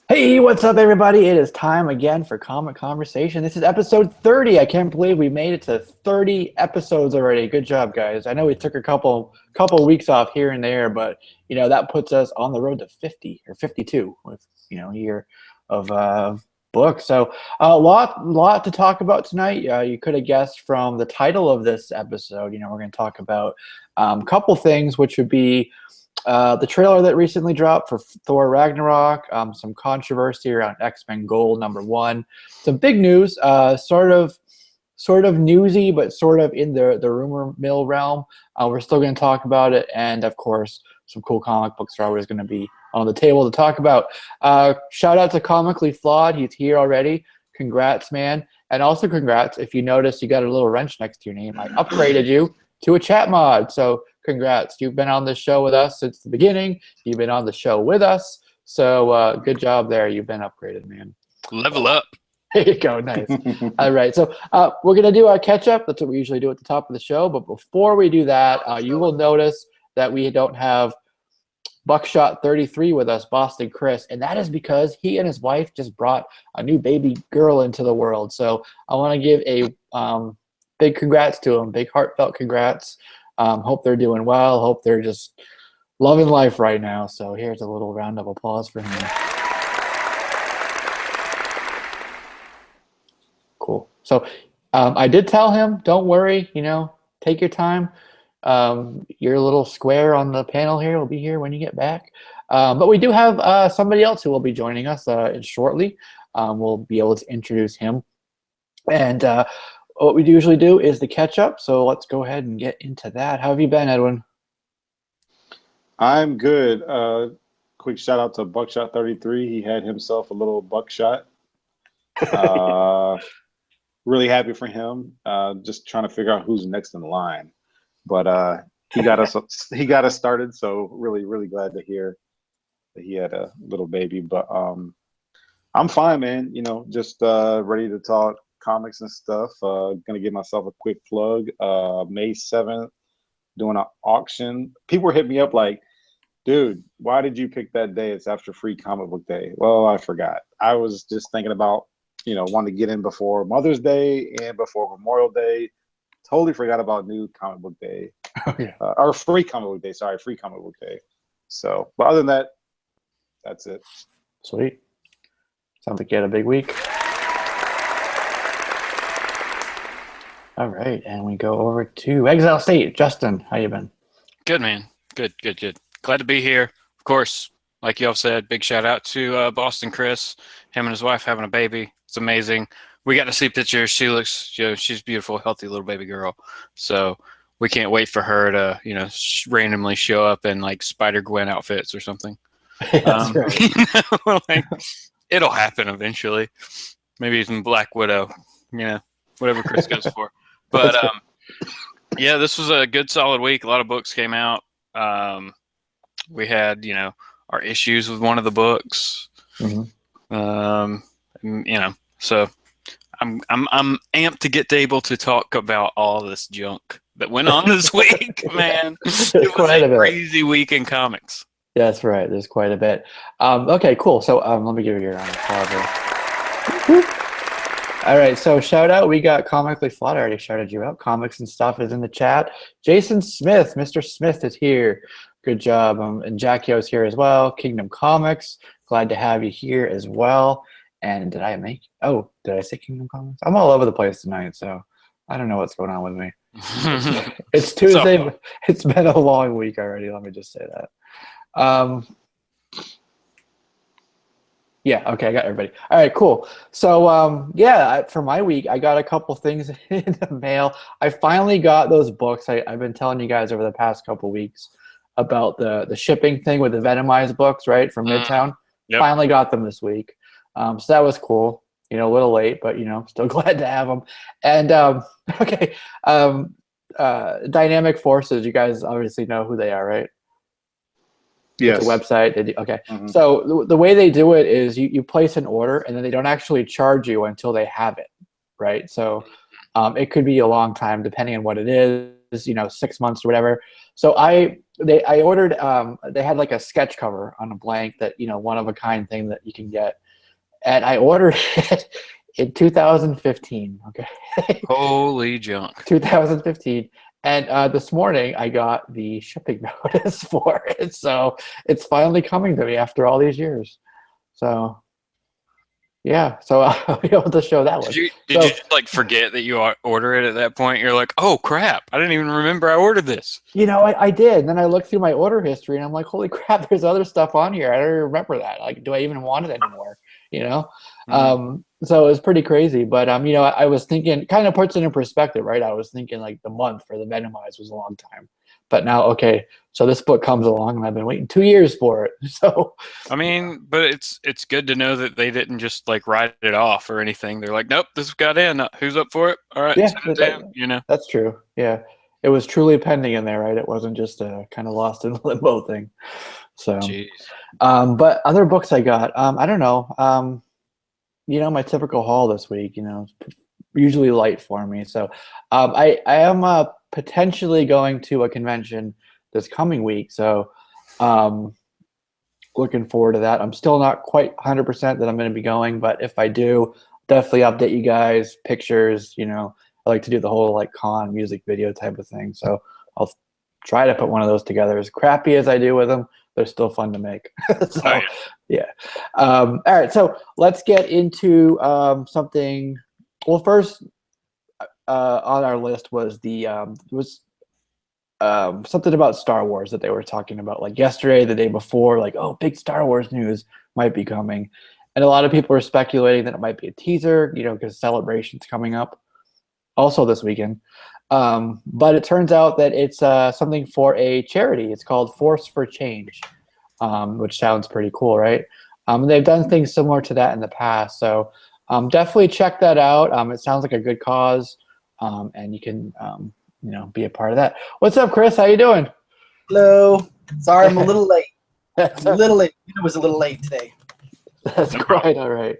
Hey, what's up, everybody? It is time again for Comic Conversation. This is episode 30. I can't believe we made it to 30 episodes already. Good job, guys. I know we took a couple weeks off here and there, but that puts us on the road to 50 or 52 with a year of books. So a lot to talk about tonight. You could have guessed from the title of this episode. We're going to talk about a couple things, which would be the trailer that recently dropped for Thor Ragnarok, some controversy around X-Men Gold #1, some big news, sort of newsy, but sort of in the rumor mill realm. We're still going to talk about it, and of course, some cool comic books are always going to be on the table to talk about. Shout out to Comically Flawed. He's here already. Congrats, man. And also congrats, if you notice, you got a little wrench next to your name. I upgraded you to a chat mod, so congrats. You've been on the show with us since the beginning. You've been on the show with us. So good job there. You've been upgraded, man. Level up. There you go. Nice. All right. So we're going to do our catch up. That's what we usually do at the top of the show. But before we do that, you will notice that we don't have Buckshot 33 with us, BostonChris. And that is because he and his wife just brought a new baby girl into the world. So I want to give a big congrats to him. Big heartfelt congrats. Hope they're doing well. Hope they're just loving life right now. So here's a little round of applause for him. Cool. So I did tell him, don't worry, take your time. Your little square on the panel here will be here when you get back. But we do have somebody else who will be joining us shortly. We'll be able to introduce him. And what we usually do is the catch up, so let's go ahead and get into that. How have you been, Edwin? I'm good. Quick shout out to Buckshot 33. He had himself a little buckshot. Really happy for him. Just trying to figure out who's next in line, but he got us started. So really glad to hear that he had a little baby. But I'm fine, man. Just ready to talk comics and stuff. Gonna give myself a quick plug. May 7th, doing an auction. People were hitting me up like, dude, why did you pick that day? It's after Free Comic Book Day. Well, I forgot. I was just thinking about, wanting to get in before Mother's Day and before Memorial Day. Totally forgot about New Comic Book Day. Oh, yeah. Or Free Comic Book Day. Sorry, Free Comic Book Day. So, but other than that, that's it. Sweet. Sounds like you had a big week. All right, and we go over to ExileState. Justin, how you been? Good, man. Good. Glad to be here. Of course, like y'all said, big shout out to BostonChris. Him and his wife having a baby. It's amazing. We got to see pictures. She looks, she's a beautiful, healthy little baby girl. So we can't wait for her to, randomly show up in like Spider-Gwen outfits or something. That's right. It'll happen eventually. Maybe even Black Widow. Whatever Chris goes for. But yeah, this was a good solid week. A lot of books came out. We had, our issues with one of the books. Mm-hmm. So I'm amped to get able to talk about all this junk that went on this week, man. It was a crazy week in comics. Yeah, that's right. There's quite a bit. Okay, cool. So let me give you a round of applause. All right, so shout out. We got Comically Flawed. I already shouted you out. Comics and Stuff is in the chat. Jason Smith, Mr. Smith is here. Good job. And Jackio's here as well. Kingdom Comics, glad to have you here as well. And did I say Kingdom Comics? I'm all over the place tonight, so I don't know what's going on with me. It's Tuesday. But it's been a long week already. Let me just say that. Yeah, okay, I got everybody. All right, cool. So, for my week, I got a couple things in the mail. I finally got those books. I've been telling you guys over the past couple weeks about the shipping thing with the Venomized books, right, from Midtown. Yep. Finally got them this week. So that was cool. A little late, but, still glad to have them. And, Dynamic Forces, you guys obviously know who they are, right? Yes. It's a website. Okay. Mm-hmm. So the way they do it is you place an order and then they don't actually charge you until they have it, right? So it could be a long time depending on what it is, 6 months or whatever. So I ordered. They had like a sketch cover on a blank that one of a kind thing that you can get, and I ordered it in 2015. Okay. Holy junk. 2015. And this morning I got the shipping notice for it. So it's finally coming to me after all these years. So yeah, so I'll be able to show that one. Did you just like forget that you order it at that point? You're like, oh crap, I didn't even remember I ordered this. I did. And then I looked through my order history and I'm like, holy crap, there's other stuff on here. I don't even remember that. Like, do I even want it anymore? So it was pretty crazy. But I was thinking, kind of puts it in perspective, right? I was thinking like the month for the Venomized was a long time. But now, okay, so this book comes along and I've been waiting 2 years for it. So I mean, but it's good to know that they didn't just like write it off or anything. They're like, nope, this got in. Who's up for it? All right, yeah, send it down, That's true. Yeah. It was truly pending in there, right? It wasn't just a kind of lost in limbo thing. So Jeez. But other books I got, I don't know. My typical haul this week, usually light for me. So I am potentially going to a convention this coming week. So looking forward to that. I'm still not quite 100% that I'm going to be going, but if I do, definitely update you guys, pictures, I like to do the whole like con music video type of thing. So I'll try to put one of those together. As crappy as I do with them, they're still fun to make. So, yeah. All right. So let's get into something. Well, first on our list was something about Star Wars that they were talking about like yesterday, the day before, like, oh, big Star Wars news might be coming. And a lot of people are speculating that it might be a teaser, because Celebration's coming up also this weekend. But it turns out that it's something for a charity. It's called Force for Change, which sounds pretty cool, right? They've done things similar to that in the past. So definitely check that out. It sounds like a good cause, and you can be a part of that. What's up, Chris? How you doing? Hello. Sorry, I'm a little late. It was a little late today. That's quite all right.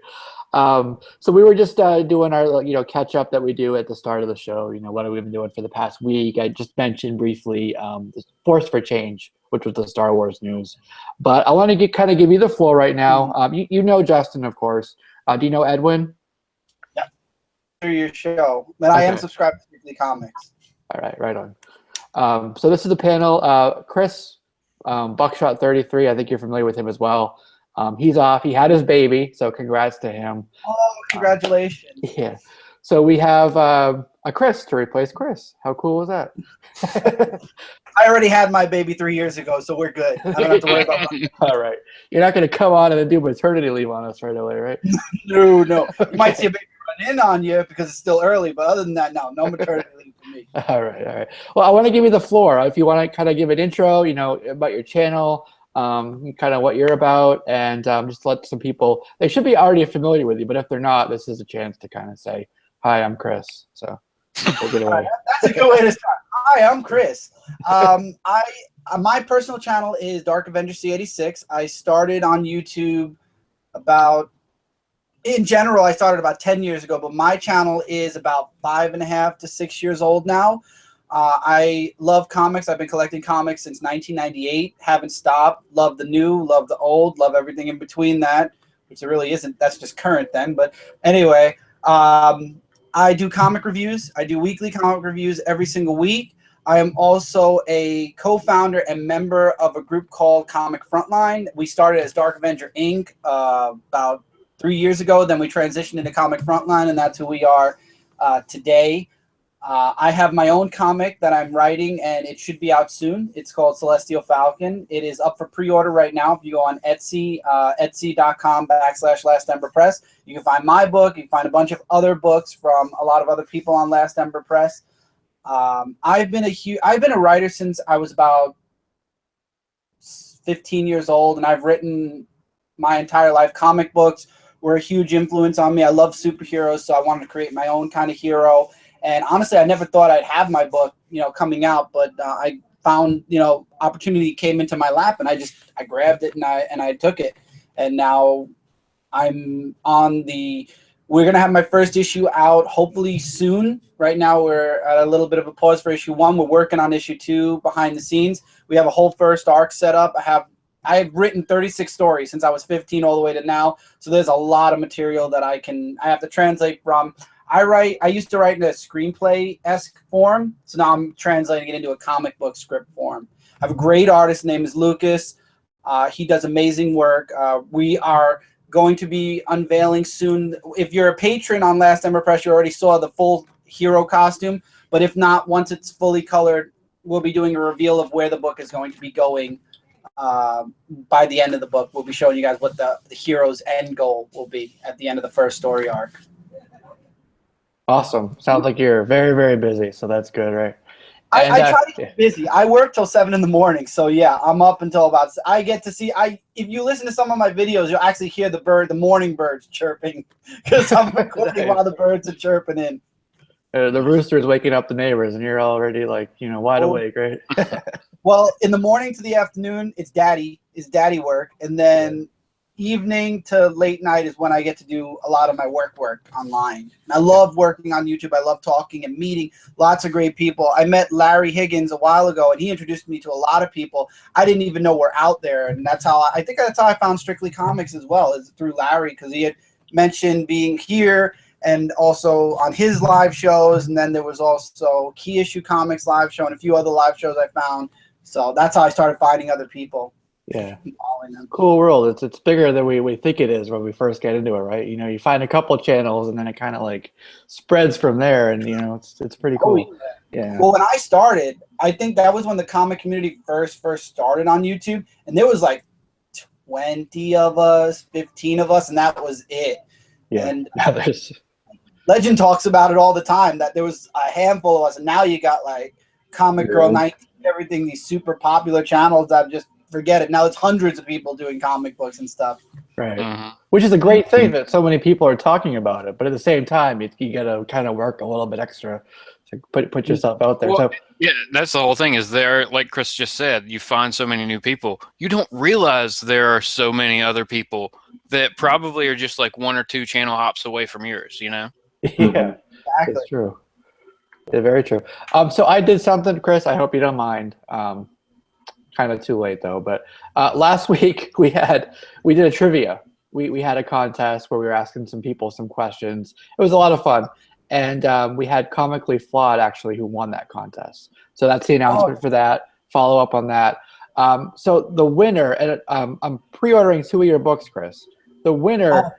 So we were just doing our catch up that we do at the start of the show. What have we been doing for the past week? I just mentioned briefly the Force for Change, which was the Star Wars news. But I want to give you the floor right now. You know Justin, of course. Do you know Edwin? Yeah. Through your show, but okay. I am subscribed to ComicFrontline. All right, right on. So this is the panel. Chris, Buckshot 33. I think you're familiar with him as well. He's off. He had his baby, so congrats to him. Oh, congratulations. Yeah. So we have a Chris to replace Chris. How cool was that? I already had my baby 3 years ago, so we're good. I don't have to worry about that. All right. You're not going to come on and then do maternity leave on us right away, right? No. You might see a baby run in on you because it's still early, but other than that, no maternity leave for me. All right. Well, I want to give you the floor. If you want to kind of give an intro, about your channel, kind of what you're about, and just let some people, they should be already familiar with you, but if they're not, this is a chance to kind of say, hi, I'm Chris. So take it away. That's a good way to start. Hi, I'm Chris. My personal channel is Dark Avenger C86. I started on YouTube in general, I started about 10 years ago, but my channel is about 5.5 to 6 years old now. I love comics. I've been collecting comics since 1998. Haven't stopped. Love the new, love the old, love everything in between that, which it really isn't. That's just current then. But anyway, I do comic reviews. I do weekly comic reviews every single week. I am also a co-founder and member of a group called ComicFrontline. We started as Dark Avenger Inc. About 3 years ago. Then we transitioned into ComicFrontline, and that's who we are today. I have my own comic that I'm writing, and it should be out soon. It's called Celestial Falcon. It is up for pre-order right now. If you go on Etsy, etsy.com/LastEmberPress, you can find my book. You can find a bunch of other books from a lot of other people on Last Ember Press. I've been a writer since I was about 15 years old, and I've written my entire life. Comic books were a huge influence on me. I love superheroes, so I wanted to create my own kind of hero. And honestly, I never thought I'd have my book, coming out, but I found, opportunity came into my lap, and I grabbed it and I took it, and now I'm on the We're going to have my first issue out hopefully soon. Right now, we're at a little bit of a pause for issue 1. We're working on issue 2 behind the scenes. We have a whole first arc set up. I've written 36 stories since I was 15 all the way to now. So there's a lot of material that I have to translate from. I used to write in a screenplay-esque form. So now I'm translating it into a comic book script form. I have a great artist. His name is Lucas. He does amazing work. We are going to be unveiling soon. If you're a patron on Last Ember Press, you already saw the full hero costume. But if not, once it's fully colored, we'll be doing a reveal of where the book is going to be going. By the end of the book, we'll be showing you guys what the hero's end goal will be at the end of the first story arc. Awesome. Sounds like you're very, very busy, so that's good, right? I try to get busy. I work till 7 in the morning, so yeah, I'm up until about. I get to see. If you listen to some of my videos, you'll actually hear the morning birds chirping because I'm recording while the birds are chirping in. The rooster's waking up the neighbors, and you're already like, wide awake, right? Well, in the morning to the afternoon, it's daddy work, and then evening to late night is when I get to do a lot of my work online. And I love working on YouTube. I love talking and meeting lots of great people. I met Larry Higgins a while ago, and he introduced me to a lot of people I didn't even know were out there. And that's how I found StrictlyComix as well, is through Larry, because he had mentioned being here and also on his live shows. And then there was also Key Issue Comics live show and a few other live shows I found. So that's how I started finding other people. Yeah, cool world. It's bigger than we think it is when we first get into it, right? You find a couple channels and then it kind of like spreads from there, and it's pretty cool. Yeah. Well, when I started, I think that was when the comic community first started on YouTube, and there was like 20 of us, 15 of us, and that was it. Yeah. And there's Legend talks about it all the time, that there was a handful of us, and now you got like Comic Girl 19, everything, these super popular channels that just forget it. Now it's hundreds of people doing comic books and stuff. Right. Which is a great thing that so many people are talking about it. But at the same time, you got to kind of work a little bit extra to put yourself out there. Well, yeah, that's the whole thing is there, like Chris just said, you find so many new people. You don't realize there are so many other people that probably are just like 1 or 2 channel hops away from yours, Yeah, Exactly. it's true. Yeah, very true. So I did something, Chris, I hope you don't mind. Kind of too late though, but last week we did a trivia. We had a contest where we were asking some people some questions. It was a lot of fun, and we had Comically Flawed actually who won that contest. So that's the announcement for that. Follow up on that. So the winner, and I'm pre-ordering 2 of your books, Chris. The winner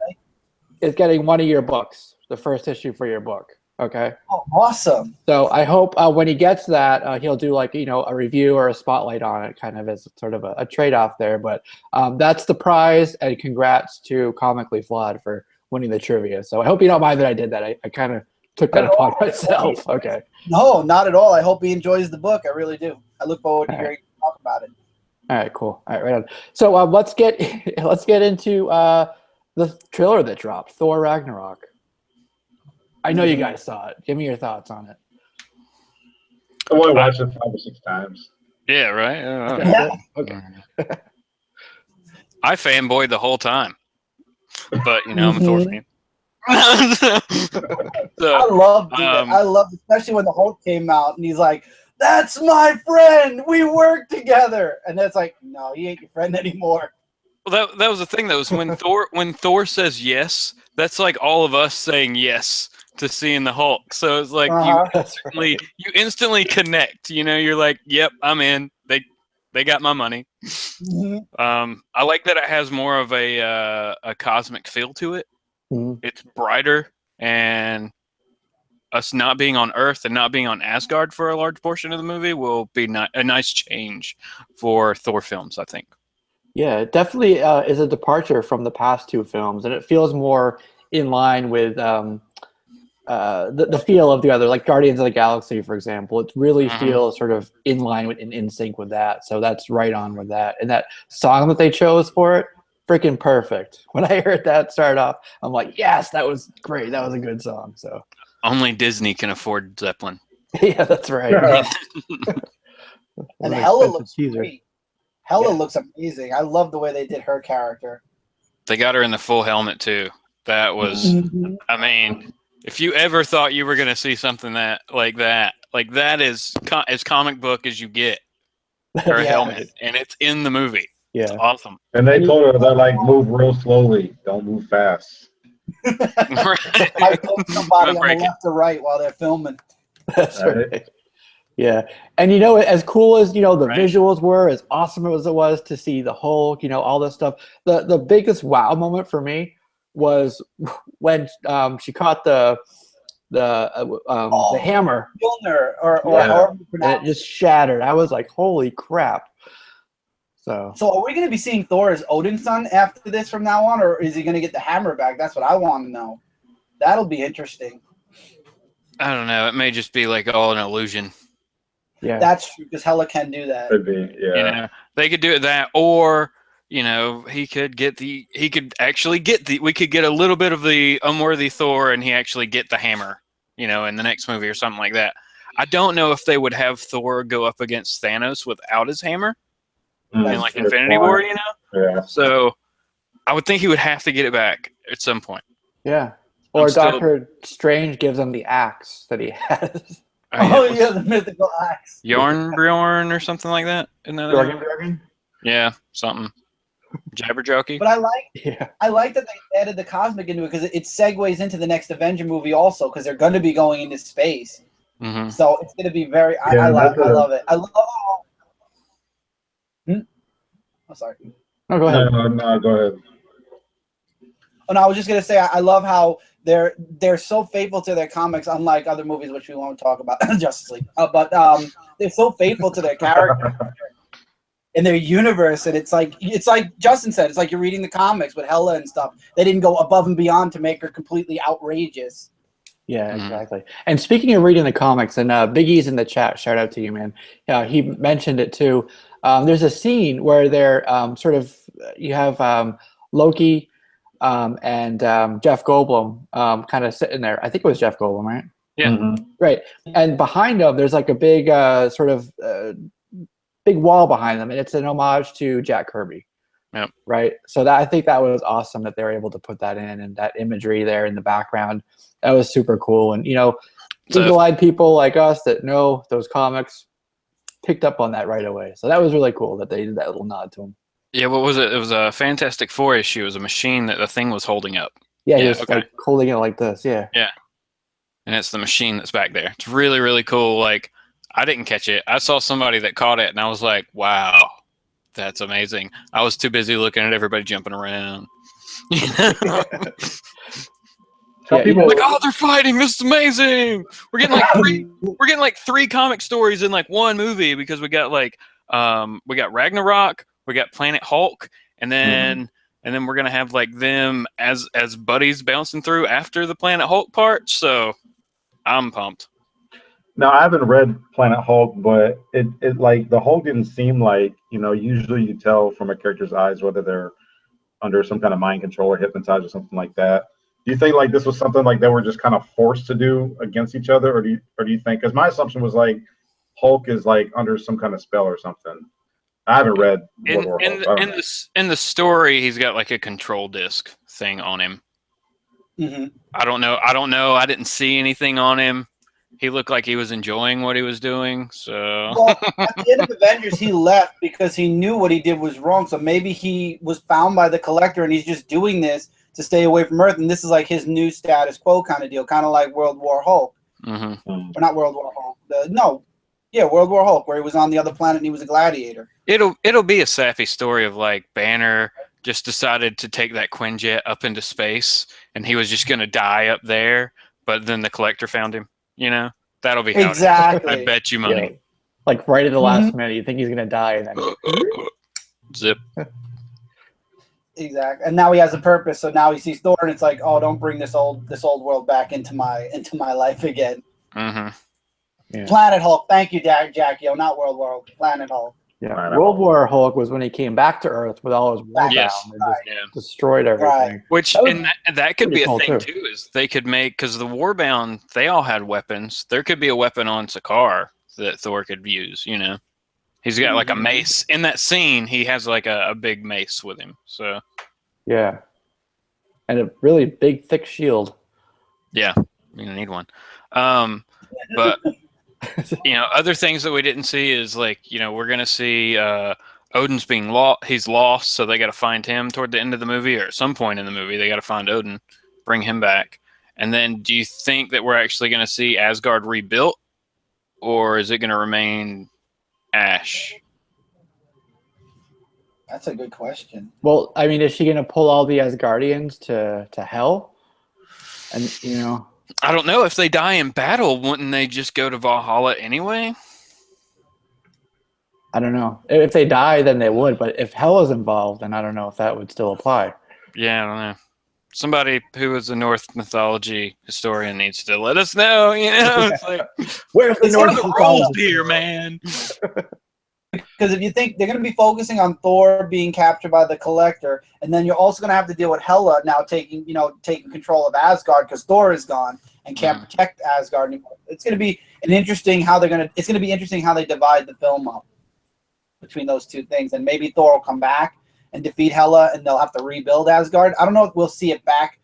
is getting 1 of your books, the first issue for your book. Okay. Oh, awesome. So I hope when he gets that, he'll do like, a review or a spotlight on it, kind of as sort of a trade-off there. But that's the prize, and congrats to Comically Flawed for winning the trivia. So I hope you don't mind that I did that. I kind of took that upon myself. Okay. No, not at all. I hope he enjoys the book. I really do. I look forward to hearing you talk about it. All right, cool. All right, right on. So let's get into the trailer that dropped, Thor Ragnarok. I know you guys saw it. Give me your thoughts on it. I only watched it 5 or 6 times. Yeah, right? Yeah. Okay. I fanboyed the whole time. But, I'm a Thor fan. So, I loved it. I loved it, especially when the Hulk came out and he's like, "That's my friend. We work together." And that's like, no, he ain't your friend anymore. Well, that was the thing, though, is when Thor says yes, that's like all of us saying yes to seeing the Hulk. So it's like you instantly connect. You're like, "Yep, I'm in. They got my money." I like that it has more of a cosmic feel to it. It's brighter, and us not being on Earth and not being on Asgard for a large portion of the movie will be a nice change for Thor films, I think. Yeah, it definitely is a departure from the past 2 films, and it feels more in line with the feel of the other, like Guardians of the Galaxy, for example. It really feels sort of in line with, in sync with that. So that's right on with that. And that song that they chose for it, freaking perfect. When I heard that start off, I'm like, yes, that was great. That was a good song. So only Disney can afford Zeppelin. Yeah, that's right. And Hela looks great. Hela looks amazing. I love the way they did her character. They got her in the full helmet too. That was, I mean, if you ever thought you were going to see something like that is as comic book as you get, her helmet, and it's in the movie. Yeah. It's awesome. And they told her, they're like, move real slowly. Don't move fast. I told somebody on the left or right while they're filming. That's right. Yeah. And, you know, as cool as, you know, the visuals were, as awesome as it was to see the Hulk, you know, all this stuff, the biggest wow moment for me was when she caught the hammer. Mjolnir, or however you pronounce it. And it just shattered. I was like, holy crap. So are we going to be seeing Thor as Odin's son after this from now on, or is he going to get the hammer back? That's what I want to know. That'll be interesting. I don't know. It may just be like all an illusion. Yeah, that's true, because Hela can do that. Could be, yeah. You know, they could do it that, or you know, we could get a little bit of the unworthy Thor, and he actually get the hammer, you know, in the next movie or something like that. I don't know if they would have Thor go up against Thanos without his hammer in like Infinity War, you know. Yeah. So I would think he would have to get it back at some point. Yeah. Or Doctor Strange gives him the axe that he has. The mythical axe. Bjorn or something like that. Isn't that Bjorn? Yeah, something. Jabberjockey. But I like that they added the cosmic into it, because it segues into the next Avenger movie also, because they're going to be going into space. Mm-hmm. So it's going to be very. I love it. I love. Oh, sorry. No, go ahead. No, go ahead. Oh, no, I was just going to say I love how they're so faithful to their comics, unlike other movies, which we won't talk about, Justice League. But they're so faithful to their character and their universe, and it's like Justin said, it's like you're reading the comics with Hela and stuff. They didn't go above and beyond to make her completely outrageous. Yeah, exactly. And speaking of reading the comics, and Big E's in the chat, shout out to you, man. Yeah, he mentioned it too. There's a scene where they're you have Loki and Jeff Goldblum kind of sitting there. I think it was Jeff Goldblum, right? Yeah. Mm-hmm. Right. And behind them, there's like a big big wall behind them, and it's an homage to Jack Kirby. Yep. Right. So I think that was awesome that they were able to put that in, and that imagery there in the background. That was super cool. And, you know, eagle-eyed people like us that know those comics picked up on that right away. So that was really cool that they did that little nod to him. Yeah, what was it? It was a Fantastic Four issue. It was a machine that the thing was holding up. Yeah, he was like holding it like this. Yeah. Yeah. And it's the machine that's back there. It's really, really cool. Like, I didn't catch it. I saw somebody that caught it, and I was like, wow, that's amazing. I was too busy looking at everybody jumping around. You know? People like, oh, they're fighting. This is amazing. We're getting like three comic stories in like one movie, because we got Ragnarok, we got Planet Hulk, and then we're gonna have like them as buddies bouncing through after the Planet Hulk part. So I'm pumped. Now, I haven't read Planet Hulk, but it like the Hulk didn't seem like, you know, usually you tell from a character's eyes whether they're under some kind of mind control or hypnotized or something like that. Do you think like this was something like they were just kind of forced to do against each other, or do you think? Because my assumption was like Hulk is like under some kind of spell or something. I haven't read in the story. He's got like a control disc thing on him. Mm-hmm. I don't know. I didn't see anything on him. He looked like he was enjoying what he was doing. So well, at the end of Avengers, he left because he knew what he did was wrong. So maybe he was found by the Collector, and he's just doing this to stay away from Earth, and this is like his new status quo kind of deal, kind of like World War Hulk. Mm-hmm. Or not World War Hulk. World War Hulk, where he was on the other planet and he was a gladiator. It'll be a sappy story of like Banner just decided to take that Quinjet up into space, and he was just gonna die up there, but then the Collector found him. You know, that'll be how exactly. I bet you money. Yeah. Like right at the last minute, you think he's gonna die, and then zip. Exactly, and now he has a purpose. So now he sees Thor, and it's like, oh, don't bring this old world back into my life again. Mm-hmm. Yeah. Planet Hulk, thank you, Jackie. Not World War Hulk. Planet Hulk. Yeah, World War Hulk was when he came back to Earth with all his war bound and destroyed everything. Right. Which that could be a thing too. Is they could make, because the Warbound, they all had weapons. There could be a weapon on Sakaar that Thor could use. You know. He's got like a mace. In that scene, he has like a big mace with him. So, yeah. and a really big, thick shield. Yeah, you need one. But other things that we didn't see is like, we're gonna see Odin's being lost. He's lost, so they got to find him toward the end of the movie, or at some point in the movie, they got to find Odin, bring him back. And then, do you think that we're actually gonna see Asgard rebuilt, or is it gonna remain Ash? That's a good question. Well, I mean, is she going to pull all the Asgardians to hell? And, I don't know. If they die in battle, wouldn't they just go to Valhalla anyway? I don't know. If they die, then they would. But if hell is involved, then I don't know if that would still apply. Yeah, I don't know. Somebody who is a Norse mythology historian needs to let us know. It's like, where's the what Norse are the rules here, man? Because if you think they're going to be focusing on Thor being captured by the Collector, and then you're also going to have to deal with Hela now taking control of Asgard because Thor is gone and can't protect Asgard anymore. It's going to be interesting how they divide the film up between those two things, and maybe Thor will come back and defeat Hela, and they'll have to rebuild Asgard. I don't know if we'll see it back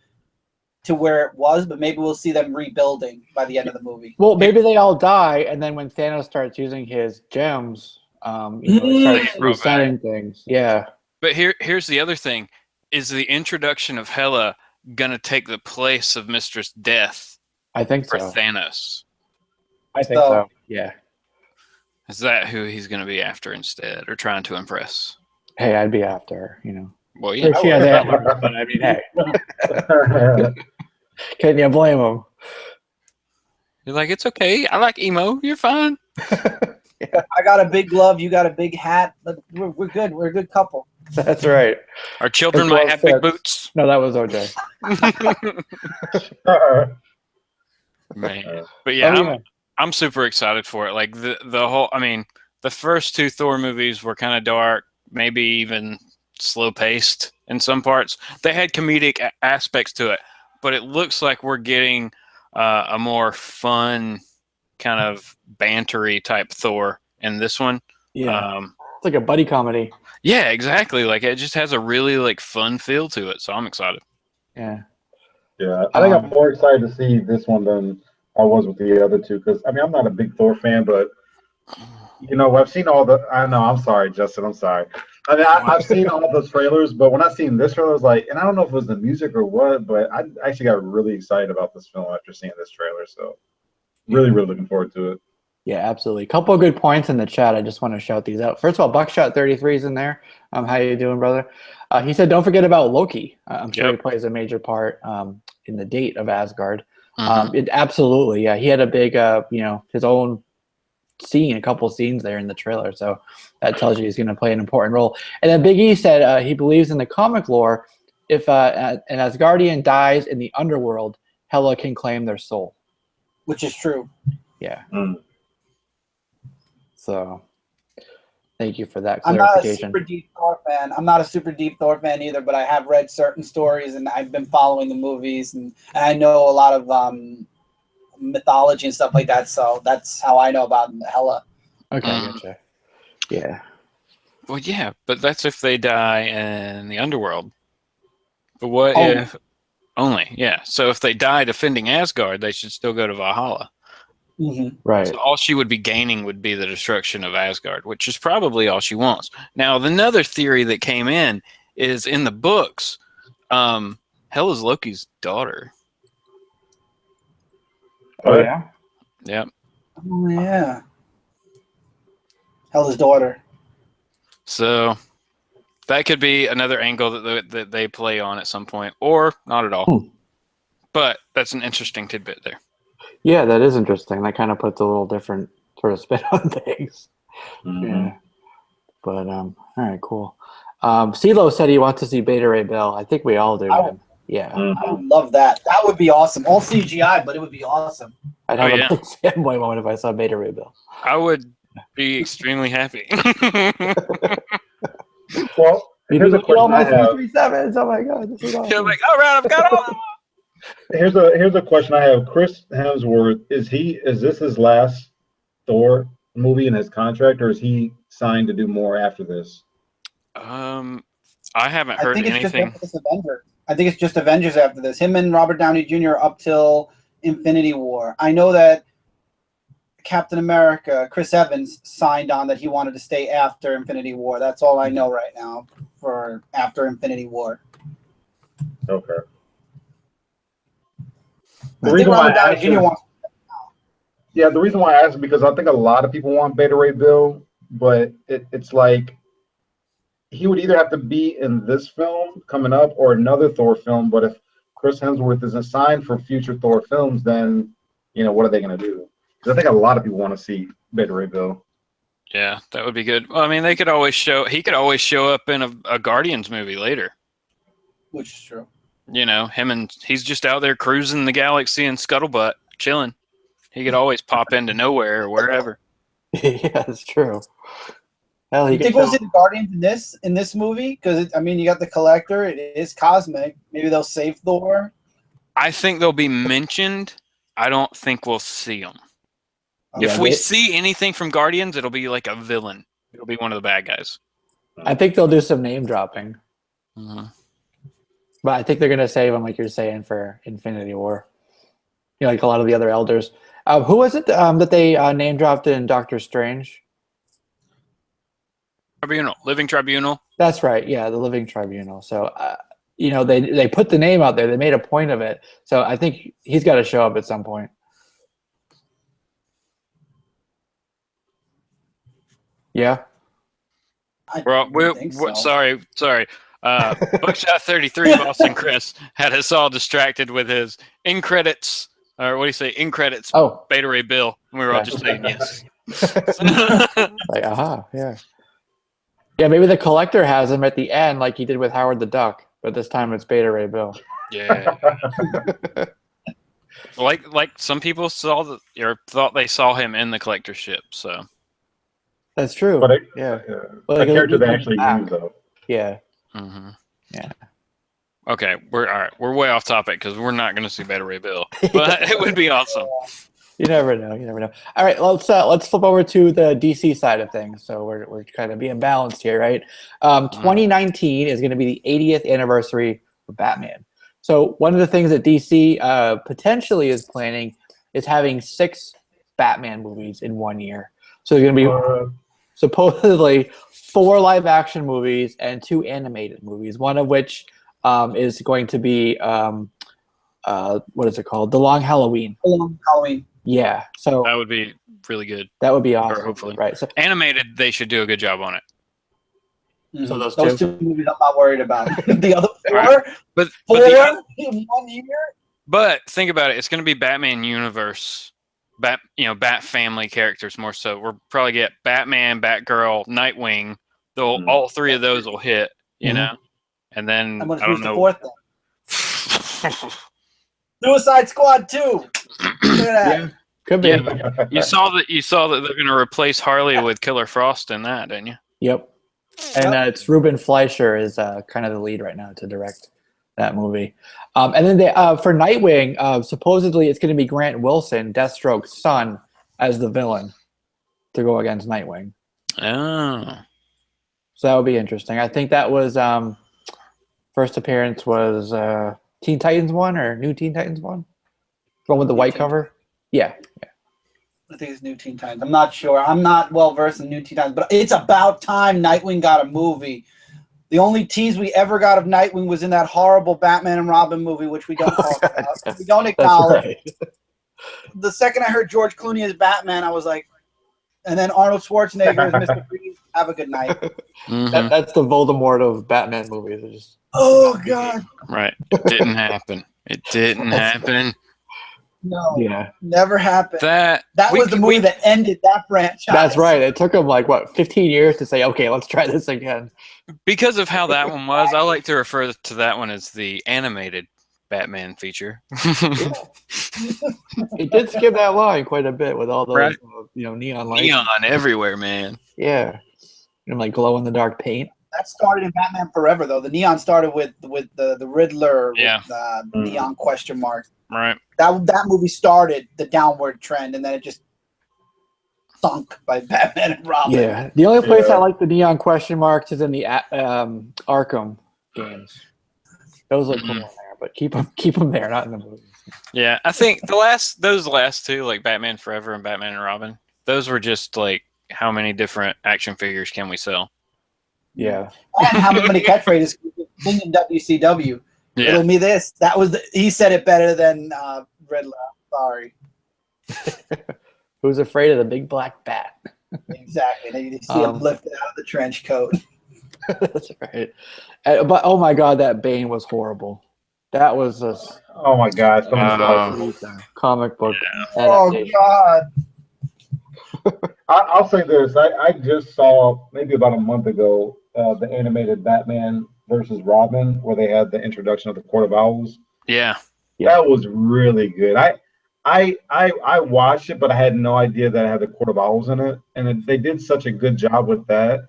to where it was, but maybe we'll see them rebuilding by the end of the movie. Well, maybe they all die, and then when Thanos starts using his gems, it starts resetting things. Yeah. But here's the other thing: is the introduction of Hela gonna take the place of Mistress Death? I think for so. Thanos. I think so. Yeah. Is that who he's gonna be after instead, or trying to impress? Hey, I'd be after her. Well, yeah. She has antlers, but I mean, hey, can you blame him? You're like, it's okay. I like emo. You're fine. I got a big glove. You got a big hat. We're good. We're a good couple. That's right. Our children might have big boots. No, that was OJ. Man. But yeah, I'm super excited for it. Like the whole, I mean, the first two Thor movies were kind of dark, maybe even slow paced in some parts. They had comedic aspects to it, but it looks like we're getting a more fun, kind of bantery type Thor in this one. Yeah, it's like a buddy comedy. Yeah, exactly. Like it just has a really like fun feel to it. So I'm excited. Yeah. Yeah, I think I'm more excited to see this one than I was with the other two because I mean I'm not a big Thor fan, but I've seen all the. I know. I'm sorry, Justin. I'm sorry. I mean I've seen all the trailers, but when I seen this trailer, I was like, and I don't know if it was the music or what, but I actually got really excited about this film after seeing this trailer. So really looking forward to it. Yeah, absolutely. A couple of good points in the chat. I just want to shout these out. First of all, Buckshot 33 is in there. How you doing, brother? He said, don't forget about Loki. I'm sure he plays a major part in the date of Asgard. Absolutely, yeah. He had a big, his own scene, a couple scenes there in the trailer. So that tells you he's going to play an important role. And then Big E said he believes in the comic lore. If an Asgardian dies in the underworld, Hela can claim their soul. Which is true. Yeah. So, thank you for that clarification. I'm not a super deep Thor fan. I'm not a super deep Thor fan either, but I have read certain stories and I've been following the movies and I know a lot of mythology and stuff like that. So that's how I know about Hela. Okay, gotcha. Yeah. Well, yeah, but that's if they die in the underworld. But what if only? Yeah. So if they die defending Asgard, they should still go to Valhalla. Right. So all she would be gaining would be the destruction of Asgard, which is probably all she wants. Now, another theory that came in is in the books, Hela's Loki's daughter. Oh, yeah? Yep. Oh, yeah. Hela's daughter. So that could be another angle that they play on at some point, or not at all. But that's an interesting tidbit there. Yeah, that is interesting. That kind of puts a little different sort of spin on things. Yeah. But, all right, cool. CeeLo said he wants to see Beta Ray Bill. I think we all do. Yeah. I would love that. That would be awesome. All CGI, but it would be awesome. I'd have a big fanboy moment if I saw Beta Ray Bill. I would be extremely happy. Well, here's a question I have. 337s. Oh my God, this is awesome. You're like, all right, I've got all of them. Here's a question I have. Chris Hemsworth, is this his last Thor movie in his contract, or is he signed to do more after this? I haven't heard anything. Just I think it's just Avengers after this. Him and Robert Downey Jr. up till Infinity War. I know that Captain America, Chris Evans, signed on that he wanted to stay after Infinity War. That's all I know right now for after Infinity War. Okay. I think Robert Downey Jr. wants. Yeah, the reason why I asked is because I think a lot of people want Beta Ray Bill, but it's like he would either have to be in this film coming up or another Thor film. But if Chris Hemsworth isn't signed for future Thor films, then what are they going to do? Because I think a lot of people want to see Beta Ray Bill. Yeah, that would be good. Well, I mean, he could always show up in a Guardians movie later. Which is true. He's just out there cruising the galaxy in Scuttlebutt, chilling. He could always pop into nowhere or wherever. Yeah, that's true. Hell, you think we'll see the Guardians in this movie? Because you got the Collector. It is cosmic. Maybe they'll save Thor. I think they'll be mentioned. I don't think we'll see them. If we see anything from Guardians, it'll be like a villain. It'll be one of the bad guys. I think they'll do some name dropping. Mm-hmm. But I think they're going to save them, like you're saying, for Infinity War. Like a lot of the other elders. Who was it that they name dropped in Doctor Strange? Living Tribunal. That's right. Yeah, the Living Tribunal. So, they put the name out there. They made a point of it. So I think he's got to show up at some point. Yeah. Sorry. Bookshot 33, BostonChris had us all distracted with his in credits, or what do you say, in credits? Oh, Beta Ray Bill. And we were all just saying yes. Like, yeah. Yeah, maybe the Collector has him at the end, like he did with Howard the Duck, but this time it's Beta Ray Bill. Yeah. like some people thought they saw him in the Collector ship. So that's true. But a character they actually use though. Yeah. Mm-hmm. Yeah. Okay, we're way off topic because we're not going to see Beta Ray Bill, but it would be awesome. You never know. All right, let's flip over to the DC side of things. So we're kind of being balanced here, right? 2019 is going to be the 80th anniversary of Batman. So one of the things that DC potentially is planning is having 6 Batman movies in 1 year. So there's going to be supposedly 4 live-action movies and 2 animated movies. One of which is going to be what is it called? The Long Halloween. The Long Halloween. Yeah, so that would be really good. That would be awesome. Or hopefully, right? So animated, they should do a good job on it. Mm-hmm. So those two movies, I'm not worried about. The other 4, right. but 4 in 1 year. But think about it; it's going to be Batman universe, Bat family characters more so. We'll probably get Batman, Batgirl, Nightwing. All 3 of those will hit, know, and then I don't know. The 4th then? Suicide Squad 2. Look at that. Yeah, could be. Yeah, you saw that they're going to replace Harley with Killer Frost in that, didn't you? Yep. And it's Ruben Fleischer is kind of the lead right now to direct that movie. And then for Nightwing, supposedly it's going to be Grant Wilson, Deathstroke's son, as the villain to go against Nightwing. Oh. So that would be interesting. I think that was first appearance was Teen Titans 1 or New Teen Titans 1? The one with the white cover? Yeah. I think it's New Teen Titans. I'm not sure. I'm not well versed in New Teen Titans, but it's about time Nightwing got a movie. The only tease we ever got of Nightwing was in that horrible Batman and Robin movie, which we don't talk about. We don't acknowledge. Right. The second I heard George Clooney as Batman, I was like, and then Arnold Schwarzenegger as Mr. Freeze. Have a good night. Mm-hmm. That's the Voldemort of Batman movies. Oh God! Right. It didn't happen. It didn't happen. No. Yeah. Never happened. That was the movie that ended that franchise. That's right. It took them 15 years to say, okay, let's try this again. Because of how that one was, I like to refer to that one as the animated Batman feature. It did skip that line quite a bit with all those neon lights. Neon everywhere, man. Yeah. And glow in the dark paint. That started in Batman Forever, though. The neon started with the Riddler with neon question marks. Right. That movie started the downward trend, and then it just sunk by Batman and Robin. Yeah. The only place I like the neon question marks is in the Arkham games. Those look cool in there, but keep them there, not in the movies. Yeah, I think those last two, like Batman Forever and Batman and Robin, those were just like, how many different action figures can we sell? Yeah. And how many catchphrases in WCW? Yeah. Riddle me this. That was he said it better than Riddler. Sorry. Who's afraid of the big black bat? Exactly. And then you see him lifted out of the trench coat. That's right. But oh my God, that Bane was horrible. That was just Oh my God! comic book. Oh adaptation. God. I'll say this. I just saw maybe about a month ago the animated Batman versus Robin, where they had the introduction of the Court of Owls. Yeah. That was really good. I watched it, but I had no idea that it had the Court of Owls in it, and they did such a good job with that.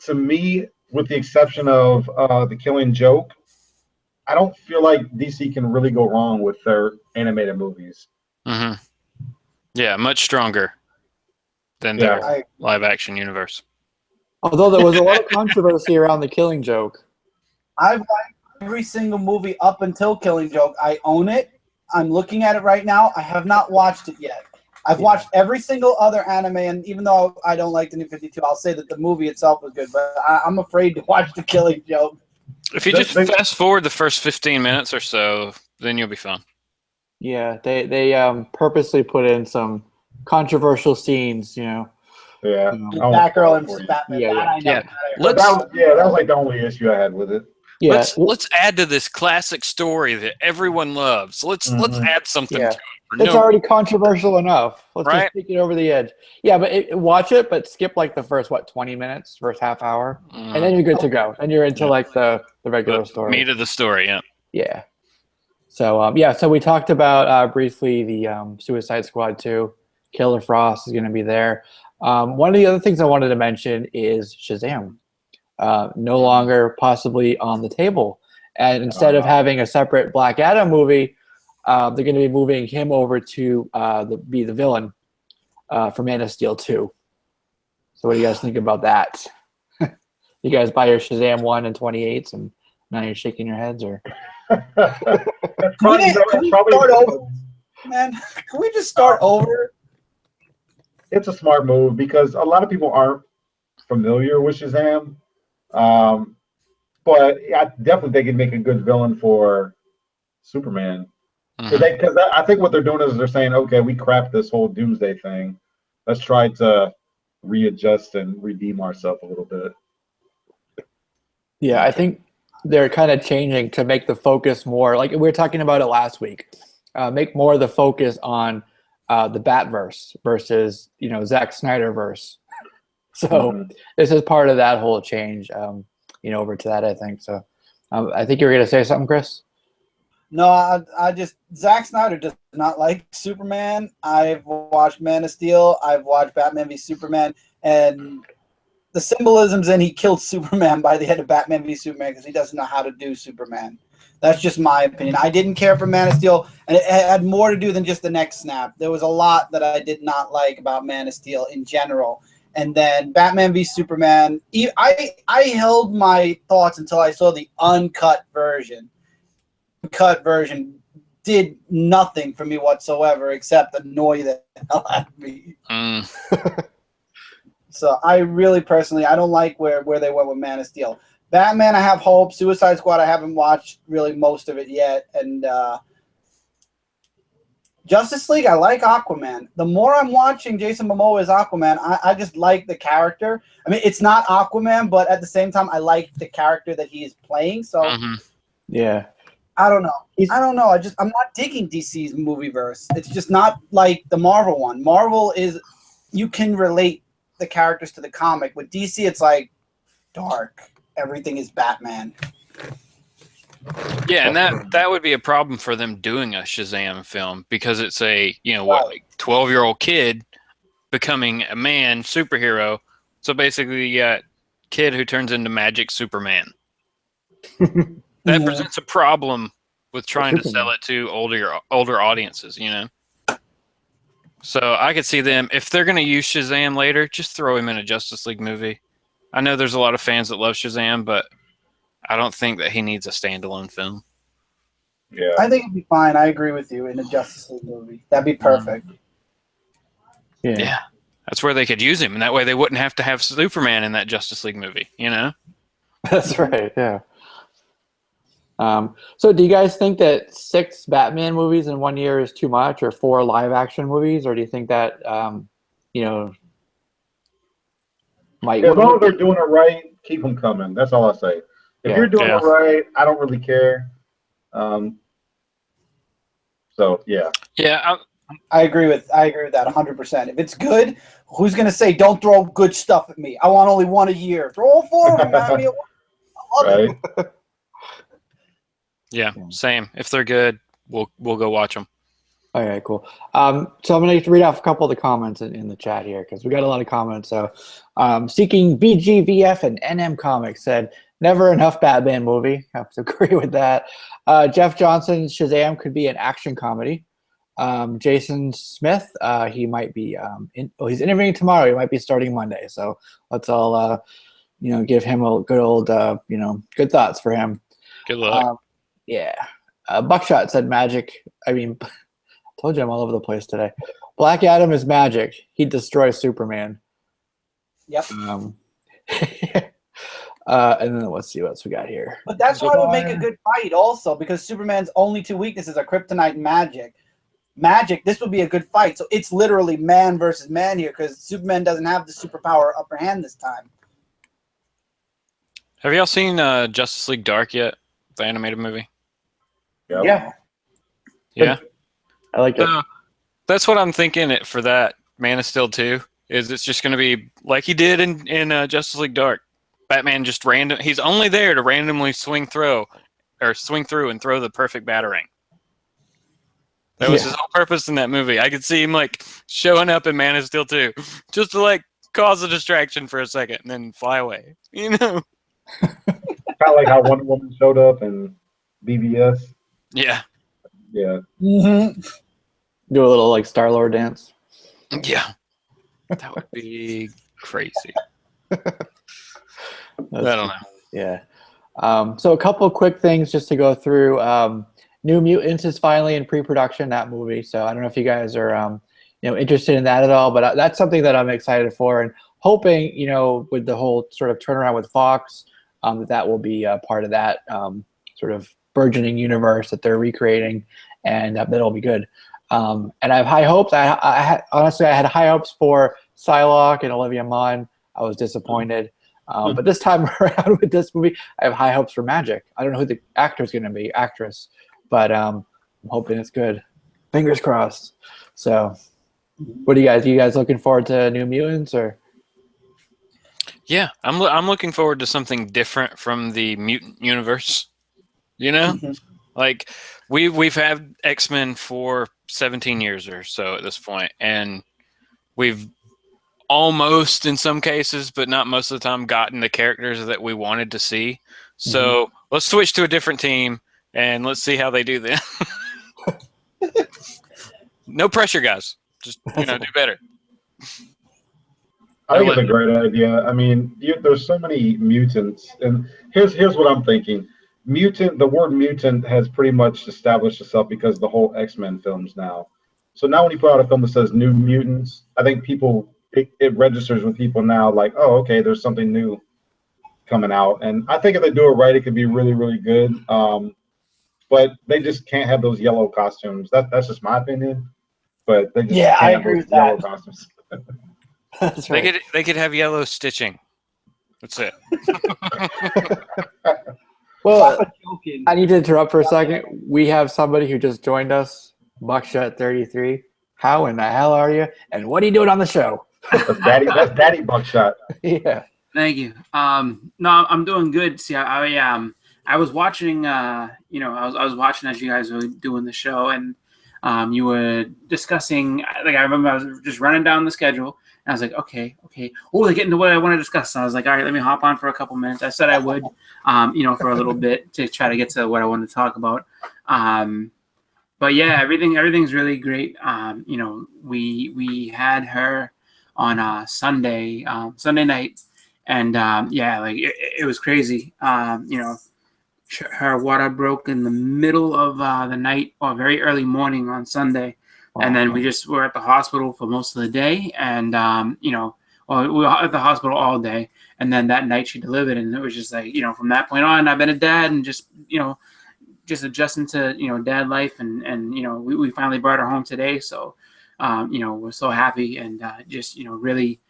To me, with the exception of the Killing Joke, I don't feel like DC can really go wrong with their animated movies. Mm-hmm. Yeah, much stronger than their live action universe. Although there was a lot of controversy around the Killing Joke. I've liked every single movie up until Killing Joke. I own it. I'm looking at it right now. I have not watched it yet. I've watched every single other anime, and even though I don't like the New 52, I'll say that the movie itself was good, but I'm afraid to watch the Killing Joke. If you just fast forward the first 15 minutes or so, then you'll be fine. Yeah, they purposely put in some controversial scenes, you know. Yeah. Batgirl and Batman. Yeah. That was like the only issue I had with it. Yeah. Let's add to this classic story that everyone loves. Let's add something to it. It's already controversial enough. Let's just take it over the edge. Yeah, but watch it, but skip like the first 20 minutes, first half hour, and then you're good to go. And you're into like the regular story. Meat of the story, yeah. Yeah. So so we talked about briefly the Suicide Squad 2. Killer Frost is going to be there. One of the other things I wanted to mention is Shazam. No longer possibly on the table. And instead of having a separate Black Adam movie, they're going to be moving him over to be the villain for Man of Steel 2. So what do you guys think about that? You guys buy your Shazam 1 and 28s, and now you're shaking your heads? Or Can we start over? Man, can we just start over? It's a smart move because a lot of people aren't familiar with Shazam. But definitely they can make a good villain for Superman. Because I think what they're doing is they're saying, okay, we crapped this whole Doomsday thing. Let's try to readjust and redeem ourselves a little bit. Yeah, I think they're kind of changing to make the focus more, like we were talking about it last week, make more of the focus on the Batverse versus, Zack Snyderverse. So this is part of that whole change, over to that, I think. So I think you were going to say something, Chris? No, I just Zack Snyder does not like Superman. I've watched Man of Steel. I've watched Batman v Superman, and the symbolism's in he killed Superman by the end of Batman v Superman because he doesn't know how to do Superman. That's just my opinion. I didn't care for Man of Steel, and it had more to do than just the neck snap. There was a lot that I did not like about Man of Steel in general. And then Batman v Superman, I held my thoughts until I saw the uncut version. Cut version did nothing for me whatsoever except annoy the hell out of me. So I really personally, I don't like where they went with Man of Steel. Batman, I have hope. Suicide Squad, I haven't watched really most of it yet. And Justice League, I like Aquaman. The more I'm watching Jason Momoa as Aquaman, I just like the character. I mean, it's not Aquaman, but at the same time, I like the character that he is playing. So, yeah. I don't know. I'm not digging DC's movieverse. It's just not like the Marvel one. Marvel is, you can relate the characters to the comic. With DC, it's like dark. Everything is Batman. Yeah, and that would be a problem for them doing a Shazam film because it's a 12-year-old kid becoming a man superhero. So basically, you got kid who turns into Magic Superman. That presents a problem with trying to sell it to older audiences, So I could see them, if they're going to use Shazam later, just throw him in a Justice League movie. I know there's a lot of fans that love Shazam, but I don't think that he needs a standalone film. Yeah. I think it'd be fine. I agree with you in a Justice League movie. That'd be perfect. Yeah. That's where they could use him, and that way they wouldn't have to have Superman in that Justice League movie, you know? That's right, yeah. So do you guys think that 6 Batman movies in 1 year is too much, or 4 live-action movies, or do you think that, might As long as work? they're doing it right, keep them coming. That's all I say. If you're doing it right, I don't really care. So yeah. Yeah, I agree with that 100%. If it's good, who's gonna say don't throw good stuff at me? I want only 1 a year. Throw all 4 of them at me. I love it. Yeah, same. If they're good, we'll go watch them. Okay, cool. So I'm going to read off a couple of the comments in the chat here because we got a lot of comments. So, Seeking BGVF and NM Comics said, never enough Batman movie. I have to agree with that. Jeff Johnson, Shazam could be an action comedy. Jason Smith, he might be, he's interviewing tomorrow. He might be starting Monday. So let's all, give him a good old, good thoughts for him. Good luck. Yeah. Buckshot said magic. I mean, told you I'm all over the place today. Black Adam is magic. He destroys Superman. Yep. And then let's see what else we got here. But that's why it would make a good fight also, because Superman's only 2 weaknesses are kryptonite and magic. This would be a good fight. So it's literally man versus man here because Superman doesn't have the superpower upper hand this time. Have y'all seen Justice League Dark yet? The animated movie? Yep. Yeah. Yeah? I like it. That's what I'm thinking for that Man of Steel 2, is it's just going to be like he did in Justice League Dark. Batman just he's only there to randomly swing through and throw the perfect Batarang. That was his whole purpose in that movie. I could see him like showing up in Man of Steel 2 just to like cause a distraction for a second and then fly away. You know? Kind of like how Wonder Woman showed up in BVS. Yeah. Yeah. Mm-hmm. Do a little like Star-Lord dance. Yeah. That would be crazy. I don't know. Yeah. So a couple of quick things just to go through. New Mutants is finally in pre-production, that movie. So I don't know if you guys are interested in that at all, but that's something that I'm excited for and hoping, with the whole sort of turnaround with Fox, that will be a part of that sort of burgeoning universe that they're recreating, and that'll be good. And I have high hopes. Honestly, I had high hopes for Psylocke and Olivia Munn. I was disappointed. But this time around with this movie, I have high hopes for Magic. I don't know who the actor's going to be, but I'm hoping it's good. Fingers crossed. So, what do you guys? Are you guys looking forward to New Mutants or? Yeah, I'm looking forward to something different from the mutant universe. Like we've had X-Men for 17 years or so at this point, and we've almost, in some cases, but not most of the time, gotten the characters that we wanted to see. So let's switch to a different team and let's see how they do then. No pressure, guys. Just do better. I think it's a great idea. I mean, there's so many mutants, and here's what I'm thinking. The word mutant has pretty much established itself because of the whole X-Men films now. So now when you put out a film that says New Mutants, I think it registers with people now like, oh, okay, there's something new coming out. And I think if they do it right, it could be really, really good. But they just can't have those yellow costumes. That's just my opinion. But they just can't I have agree those with yellow that. costumes. That's right. They could have yellow stitching. That's it. Well, I need to interrupt for a second. We have somebody who just joined us, Buckshot33. How in the hell are you? And what are you doing on the show? That's Daddy Buckshot. Yeah. Thank you. No, I'm doing good. See, I was watching. I was watching as you guys were doing the show, and you were discussing. Like I remember, I was just running down the schedule, and I was like, okay. Oh, they're getting to what I want to discuss. So I was like, all right, let me hop on for a couple minutes. I said I would, for a little bit to try to get to what I wanted to talk about. But yeah, everything's really great. We had her on Sunday night, and like it was crazy. her water broke in the middle of the night or very early morning on Sunday. Wow. And then we just were at the hospital for most of the day. And, we were at the hospital all day. And then that night she delivered. And it was just like, from that point on, I've been a dad and just adjusting to, dad life. And we finally brought her home today. So, we're so happy and really,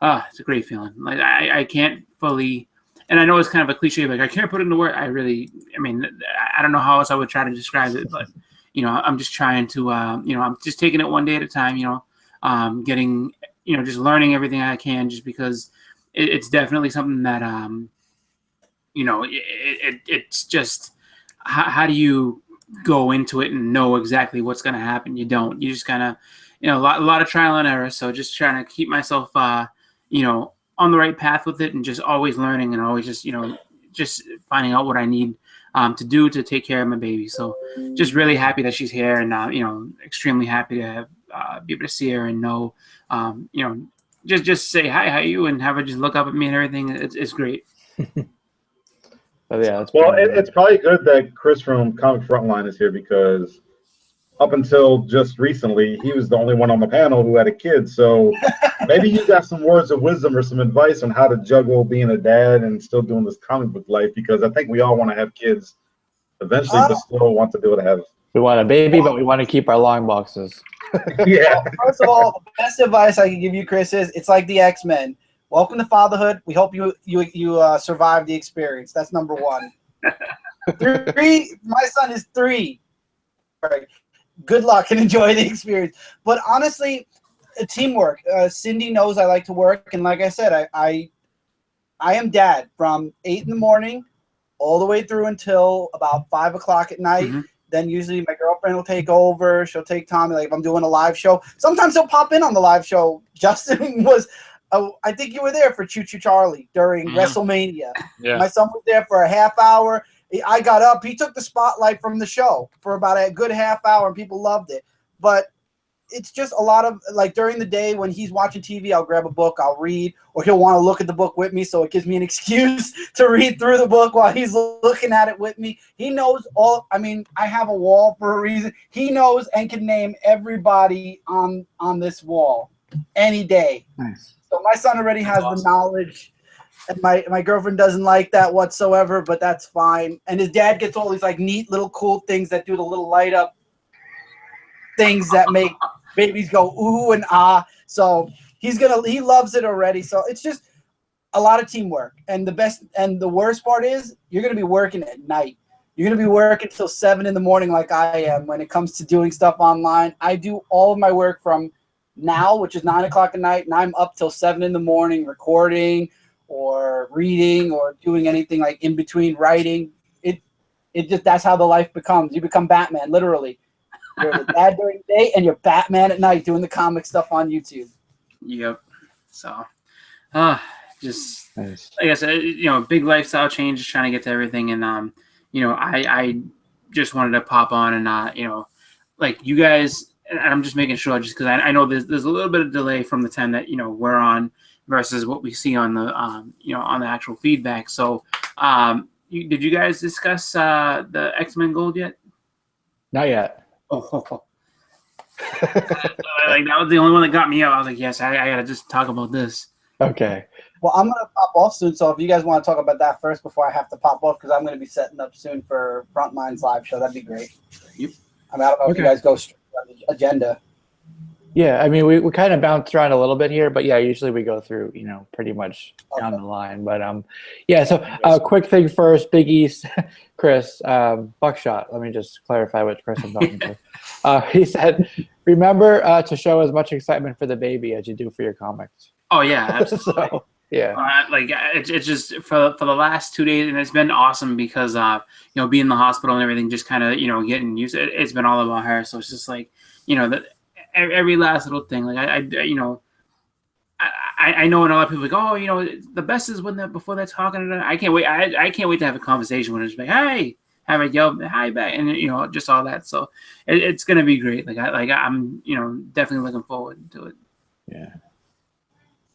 it's a great feeling. Like I can't fully, and I know it's kind of a cliche, like I can't put it into words. I don't know how else I would try to describe it, but I'm just trying to, I'm just taking it one day at a time, getting, just learning everything I can, just because it's definitely something that, it's just, how do you go into it and know exactly what's going to happen? You don't, you just kind of, a lot of trial and error. So just trying to keep myself, on the right path with it and just always learning and always just finding out what I need to do to take care of my baby. So just really happy that she's here and, extremely happy to be able to see her and know, just say, hi, how are you? And have her just look up at me and everything. It's great. Oh, yeah. It's probably good that Chris from ComicFrontline is here because up until just recently, he was the only one on the panel who had a kid. So maybe you got some words of wisdom or some advice on how to juggle being a dad and still doing this comic book life, because I think we all want to have kids eventually, but still want to be able to have. We want a baby, but we want to keep our long boxes. Yeah. Well, first of all, the best advice I can give you, Chris, is it's like the X-Men. Welcome to fatherhood. We hope you survive the experience. That's number one. 3. My son is 3. Right. Good luck and enjoy the experience. But honestly, teamwork. Cindy knows I like to work, and like I said, I am dad from 8 in the morning all the way through until about 5 o'clock at night. Mm-hmm. Then usually my girlfriend will take over. She'll take Tommy. Like if I'm doing a live show, sometimes he'll pop in on the live show. Justin was, I think you were there for Choo Choo Charlie during WrestleMania. Yeah. My son was there for a half hour. I got up. He took the spotlight from the show for about a good half hour, and people loved it. But it's just a lot of, like, during the day when he's watching TV, I'll grab a book, I'll read, or he'll want to look at the book with me, so it gives me an excuse to read through the book while he's looking at it with me. He knows all. I mean, I have a wall for a reason. He knows and can name everybody on this wall any day. Nice. So my son already has the knowledge. And my girlfriend doesn't like that whatsoever, but that's fine. And his dad gets all these like neat little cool things that do the little light up things that make babies go ooh and ah. So he loves it already. So it's just a lot of teamwork. And the worst part is you're gonna be working at night. You're gonna be working till 7 in the morning like I am when it comes to doing stuff online. I do all of my work from now, which is 9 o'clock at night, and I'm up till 7 in the morning recording or reading or doing anything like in between writing. It just, that's how the life becomes. You become Batman, literally. You're the dad during the day and you're Batman at night doing the comic stuff on YouTube. Yep. So, just Nice. like I said, big lifestyle change, just trying to get to everything. And, I just wanted to pop on and, like you guys, and I'm just making sure just because I know there's a little bit of delay from the time that, we're on versus what we see on the, on the actual feedback. So, did you guys discuss the X-Men Gold yet? Not yet. Oh. Like that was the only one that got me out. I was like, yes, I gotta just talk about this. Okay. Well, I'm going to pop off soon, so if you guys want to talk about that first before I have to pop off, because I'm going to be setting up soon for Frontline's live show. That'd be great. Yep. I don't know if you guys go straight on the agenda. Yeah, I mean, we kind of bounced around a little bit here, but yeah, usually we go through, pretty much down the line. But yeah, so quick thing first, Big East, Chris, Buckshot. Let me just clarify what Chris is talking to. He said, remember to show as much excitement for the baby as you do for your comics. Oh, yeah, absolutely. So, yeah. It's just for the last 2 days, and it's been awesome because, being in the hospital and everything, just kind of, getting used to it. It's been all about her. So it's just like, every last little thing. Like I know and a lot of people like, oh, the best is when before they're talking. I can't wait. I can't wait to have a conversation when it's like, hey, have a yell hi back, and just all that. So it's gonna be great. I'm definitely looking forward to it. Yeah.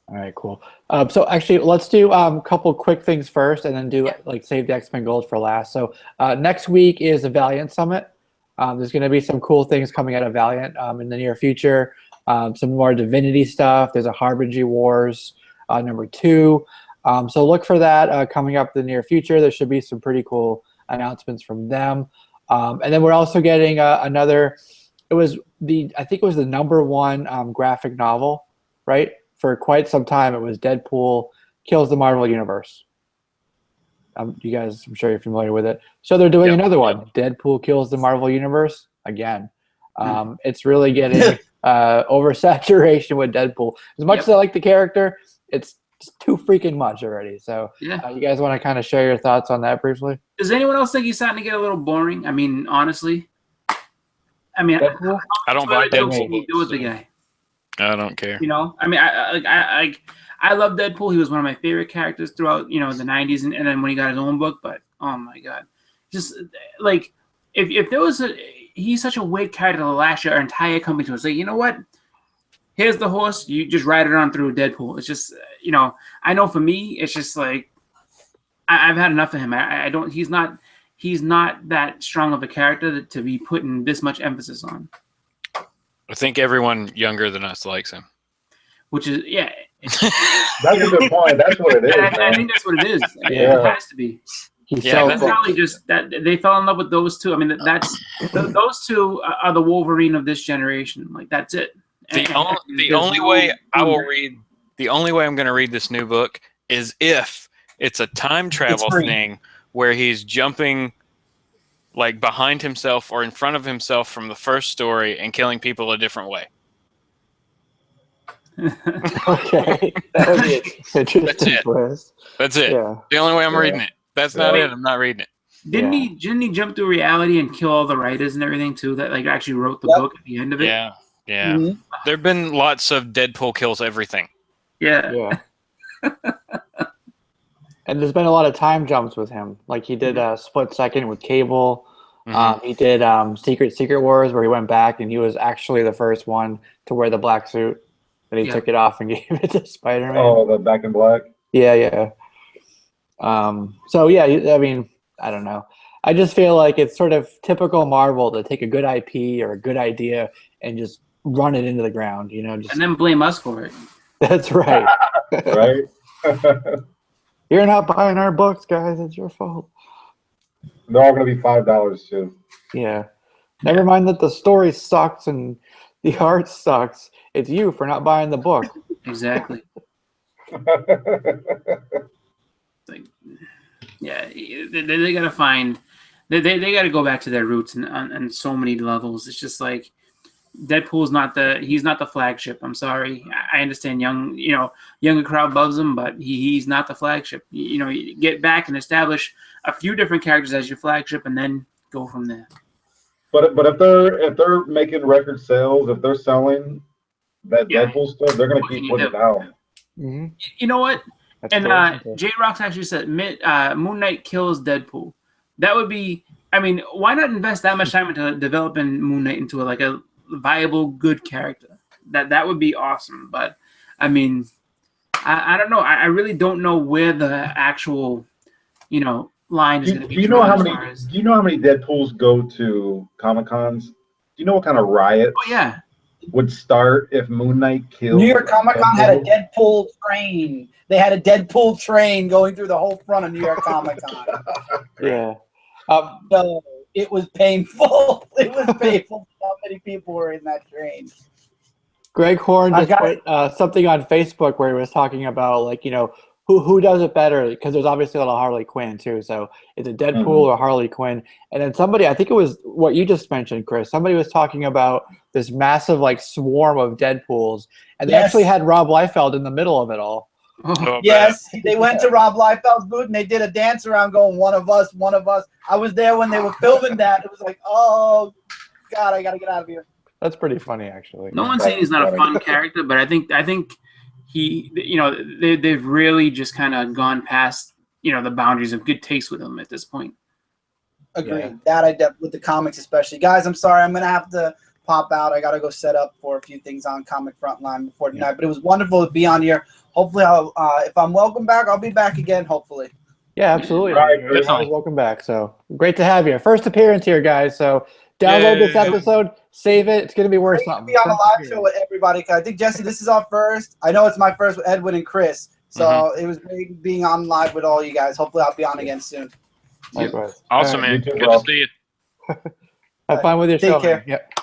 All right, cool. So actually, let's do a couple quick things first, and then do like save the X-Men Gold for last. So next week is the Valiant Summit. There's going to be some cool things coming out of Valiant in the near future. Some more Divinity stuff. There's a Harbinger Wars #2. So look for that coming up in the near future. There should be some pretty cool announcements from them. And then we're also getting another. I think it was the #1 graphic novel, right? For quite some time, it was Deadpool Kills the Marvel Universe. You guys, I'm sure you're familiar with it. So they're doing another one, Deadpool Kills the Marvel Universe again. It's really getting oversaturation with Deadpool. As much as I like the character, it's just too freaking much already. So you guys want to kind of share your thoughts on that briefly? Does anyone else think he's starting to get a little boring? I mean, honestly. I mean, I don't buy Deadpool. Do with the guy. I don't care. You know, I mean, I love Deadpool. He was one of my favorite characters throughout, the 90s, and then when he got his own book. But oh my god, just like if there was he's such a weird character. Last year, our entire company was like, you know what? Here's the horse. You just ride it on through Deadpool. It's just, I know for me, it's just like I've had enough of him. I don't. He's not that strong of a character to be putting this much emphasis on. I think everyone younger than us likes him. Which is, That's a good point. That's what it is. I think that's what it is. It has to be. That's probably just that they fell in love with those two. I mean, those two are the Wolverine of this generation. Like, that's it. The only way I'm going to read this new book is if it's a time travel thing where he's jumping like behind himself or in front of himself from the first story and killing people a different way. Okay. That would be interesting. That's it. Yeah. The only way I'm reading it. That's not it. I'm not reading it. Didn't he jump through reality and kill all the writers and everything too that like actually wrote the book at the end of it? Yeah. Yeah. Mm-hmm. There've been lots of Deadpool kills everything. Yeah. And there's been a lot of time jumps with him. Like he did a Split Second with Cable. He did Secret Wars where he went back and he was actually the first one to wear the black suit. And he took it off and gave it to Spider-Man. Oh, the Back in Black? Yeah. So, I mean, I don't know. I just feel like it's sort of typical Marvel to take a good IP or a good idea and just run it into the ground, and then blame us for it. That's right. Right? You're not buying our books, guys. It's your fault. They're all going to be $5 too. Yeah. Never mind that the story sucks and the art sucks. It's you for not buying the book. Exactly. Like, they got to find. They got to go back to their roots on so many levels. It's just like Deadpool's he's not the flagship. I'm sorry. I understand younger crowd loves him, but he's not the flagship. You get back and establish a few different characters as your flagship, and then go from there. But if they're making record sales, if they're selling that Deadpool stuff, they're gonna keep putting it out. Mm-hmm. You know what? That's and J-Rox actually said Moon Knight kills Deadpool. That would be. I mean, why not invest that much time into developing Moon Knight into a viable, good character? That would be awesome. But I mean, I don't know. I really don't know where the actual, line is going to be. Do you know how many Deadpools go to Comic-Cons? Do you know what kind of riot? Oh yeah. Would start if Moon Knight killed. New York Comic-Con had a Deadpool train. They had a Deadpool train going through the whole front of New York Comic-Con. Yeah. So it was painful. It was painful how many people were in that train. Greg Horn just put something on Facebook where he was talking about who does it better, because there's obviously a lot of Harley Quinn too. So is it Deadpool or Harley Quinn? And then somebody, I think it was what you just mentioned, Chris, somebody was talking about this massive swarm of Deadpools, and they actually had Rob Liefeld in the middle of it all. Oh, yes, they went to Rob Liefeld's booth and they did a dance around going, one of us. I was there when they were filming that. It was like, oh God, I got to get out of here. That's pretty funny, actually. No one's saying he's not a fun character, but I think he, they've really just kind of gone past, the boundaries of good taste with him at this point. Agreed. Yeah. That with the comics especially. Guys, I'm sorry. I'm going to have to pop out. I got to go set up for a few things on ComicFrontline before tonight. But it was wonderful to be on here. hopefully, if I'm welcome back, I'll be back again. Hopefully. Yeah, absolutely. Right, You're always welcome back. So great to have you. First appearance here, guys. So download this episode, save it. It's going to be worth something. Be on a live show with everybody. I think, Jesse, this is our first. I know it's my first with Edwin and Chris. So it was great being on live with all you guys. Hopefully, I'll be on again soon. Likewise. Awesome, man. Good to see you. Have fun with your show. Take care. Yep.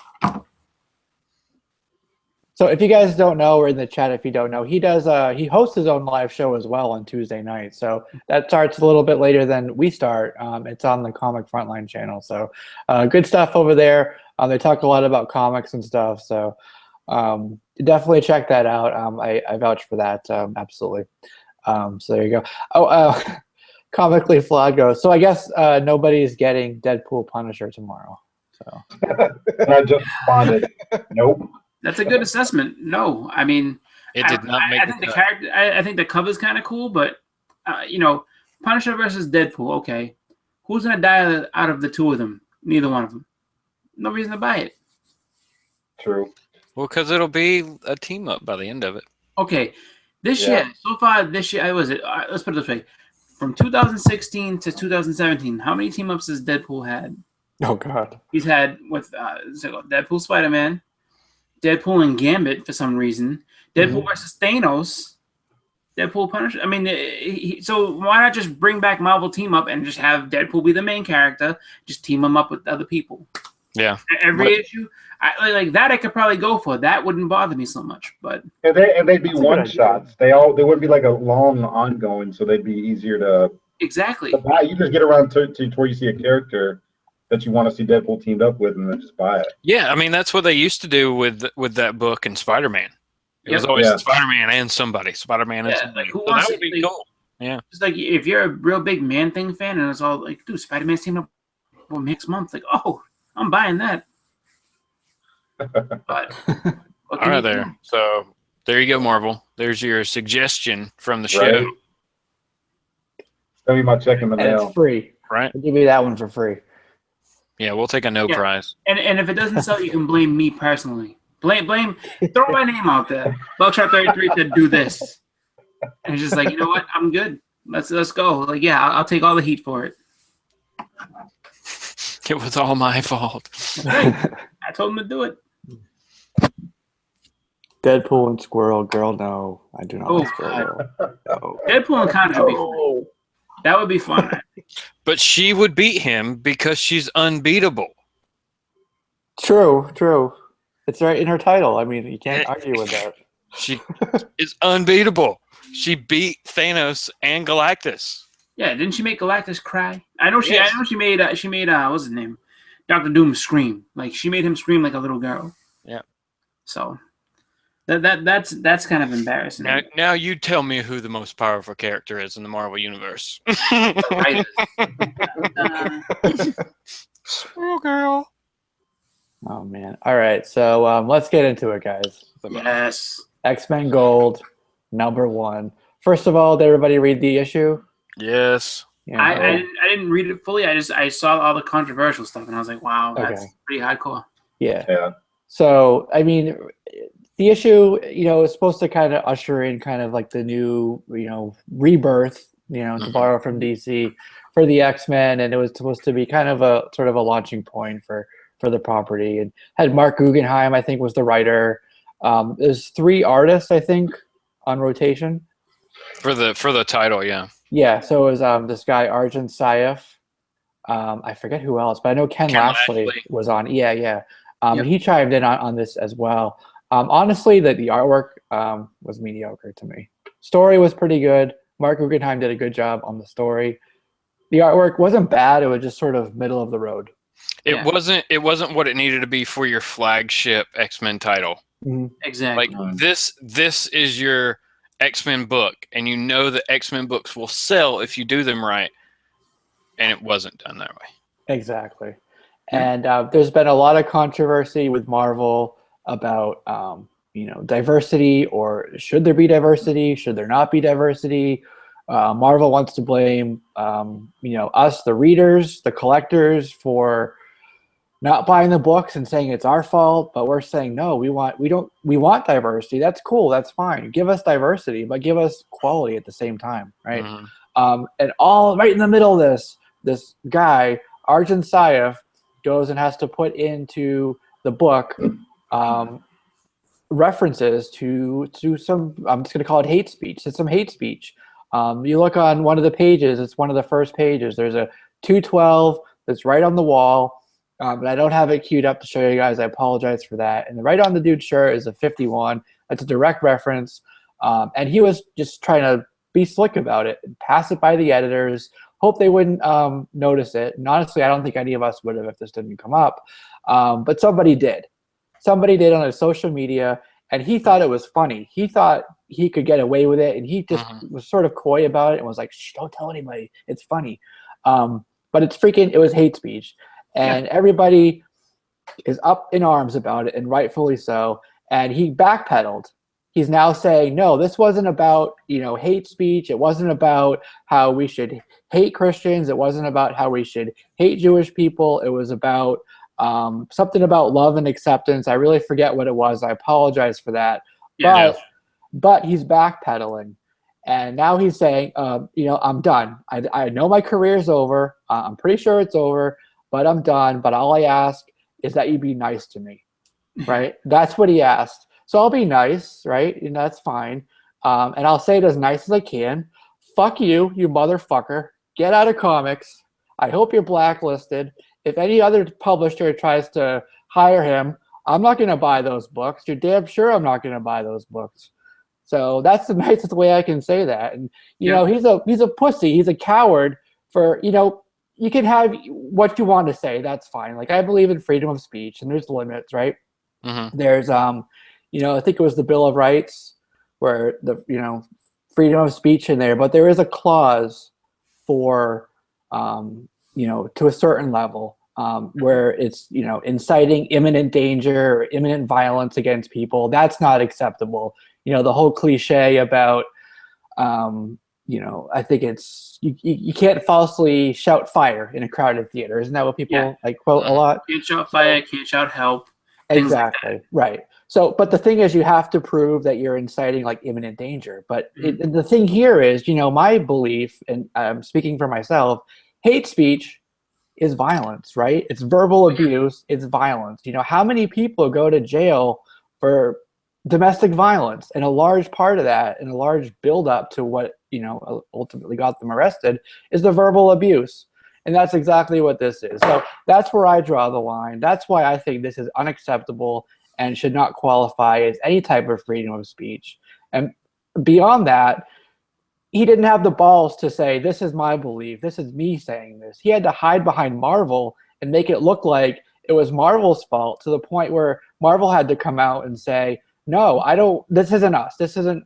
So if you guys don't know, or in the chat if you don't know, he hosts his own live show as well on Tuesday night. So that starts a little bit later than we start. It's on the ComicFrontline channel. So good stuff over there. They talk a lot about comics and stuff. So definitely check that out. I vouch for that. Absolutely. So there you go. Oh, Comically Flawed goes. So I guess nobody's getting Deadpool Punisher tomorrow. So And I just responded, nope. That's a good assessment. No, I mean, It did not make I think the character. I think the cover's kind of cool, but Punisher versus Deadpool. Okay, who's gonna die out of the two of them? Neither one of them. No reason to buy it. True. Well, because it'll be a team up by the end of it. Okay, this year so far, let's put it this way: from 2016 to 2017, how many team ups has Deadpool had? oh god. He's had with Deadpool, Spider-Man, Deadpool and Gambit for some reason, Deadpool versus Thanos, Deadpool Punisher. I mean, so why not just bring back Marvel Team Up and just have Deadpool be the main character, just team him up with other people? Yeah. Every issue, like that, I could probably go for. That wouldn't bother me so much. But they'd be one shots. They wouldn't be like a long ongoing, so they'd be easier to exactly. buy. You just get around to where you see a character that you want to see Deadpool teamed up with, and then just buy it. Yeah, I mean that's what they used to do with that book and Spider-Man. It was always Spider-Man and somebody. Spider-Man and somebody. Like, who so wants that would be cool. Yeah. It's like if you're a real big Man Thing fan, and it's all like, dude, Spider-Man's team up next month. Like, oh, I'm buying that. But all right, there. So there you go, Marvel. There's your suggestion from the show. Right. Send me my check in the mail. It's free. Right. I'll give you that one for free. Yeah, we'll take a no prize. And if it doesn't sell, you can blame me personally. Blame. Throw my name out there. Buckshot 33 said do this, and it's just like, you know what? I'm good. Let's go. Like, yeah, I'll take all the heat for it. It was all my fault. Right. I told him to do it. Deadpool and Squirrel Girl, no. I do not like Squirrel Girl. No. Deadpool and Contra would be fun. That would be fun. But she would beat him because she's unbeatable. True. It's right in her title. I mean, you can't argue with that. She is unbeatable. She beat Thanos and Galactus. Yeah, didn't she make Galactus cry? I know she made what's his name? Dr. Doom scream. Like, she made him scream like a little girl. Yeah. So that's kind of embarrassing. Now you tell me who the most powerful character is in the Marvel universe. Squirrel Girl. Oh man. All right. So let's get into it, guys. Yes. X-Men Gold, #1. First of all, did everybody read the issue? Yes. Yeah, I didn't read it fully. I saw all the controversial stuff, and I was like, wow, that's pretty hardcore. Yeah. So I mean, the issue, is supposed to kind of usher in kind of like the new, rebirth, to borrow from DC for the X-Men, and it was supposed to be kind of a sort of a launching point for the property, and had Mark Guggenheim, I think, was the writer. There's 3 artists, I think, on rotation for the title. Yeah, so it was this guy Ardian Syaf. I forget who else, but I know Ken Lashley was on. Yeah. And he chimed in on this as well. Honestly, the artwork was mediocre to me. Story was pretty good. Mark Guggenheim did a good job on the story. The artwork wasn't bad. It was just sort of middle of the road. It wasn't what it needed to be for your flagship X-Men title. Mm-hmm. Exactly. Like this is your X-Men book, and you know that X-Men books will sell if you do them right, and it wasn't done that way. Exactly. And there's been a lot of controversy with Marvel about diversity, or should there be diversity? Should there not be diversity? Marvel wants to blame us, the readers, the collectors, for not buying the books and saying it's our fault, but we're saying no, we want diversity. That's cool, that's fine. Give us diversity, but give us quality at the same time, right? And all right in the middle of this guy, Ardian Syaf, goes and has to put into the book references to some, I'm just going to call it hate speech. It's some hate speech. You look on one of the pages, it's one of the first pages. There's a 212 that's right on the wall, but I don't have it queued up to show you guys. I apologize for that. And right on the dude's shirt is a 51. That's a direct reference. And he was just trying to be slick about it and pass it by the editors. Hope they wouldn't notice it. And honestly, I don't think any of us would have if this didn't come up. But somebody did. Somebody did on his social media, and he thought it was funny. He thought he could get away with it, and he just was sort of coy about it and was like, shh, don't tell anybody. It's funny. But it was hate speech. And everybody is up in arms about it, and rightfully so. And he backpedaled. He's now saying, no, this wasn't about, hate speech. It wasn't about how we should hate Christians. It wasn't about how we should hate Jewish people. It was about something about love and acceptance. I really forget what it was. I apologize for that. But he's backpedaling. And now he's saying, I'm done. I know my career's over. I'm pretty sure it's over, but I'm done. But all I ask is that you be nice to me, right? That's what he asked. So I'll be nice, right? And that's fine. And I'll say it as nice as I can. Fuck you, you motherfucker. Get out of comics. I hope you're blacklisted. If any other publisher tries to hire him, I'm not going to buy those books. You're damn sure I'm not going to buy those books. So that's the nicest way I can say that. And, he's a pussy. He's a coward for, you can have what you want to say. That's fine. Like, I believe in freedom of speech, and there's limits, right? There's, I think it was the Bill of Rights where the, freedom of speech in there, but there is a clause for, to a certain level where it's, inciting imminent danger or imminent violence against people. That's not acceptable. The whole cliche about, I think it's, you can't falsely shout fire in a crowded theater. Isn't that what people quote a lot? Can't shout fire, can't shout help. Exactly. Like right. So, but the thing is, you have to prove that you're inciting like imminent danger. But the thing here is, my belief, and I'm speaking for myself, hate speech is violence, right? It's verbal abuse. It's violence. How many people go to jail for domestic violence? And a large part of that, and a large buildup to what, ultimately got them arrested, is the verbal abuse. And that's exactly what this is. So that's where I draw the line. That's why I think this is unacceptable and should not qualify as any type of freedom of speech. And beyond that, he didn't have the balls to say, this is my belief, this is me saying this. He had to hide behind Marvel and make it look like it was Marvel's fault, to the point where Marvel had to come out and say, no, this isn't us. This isn't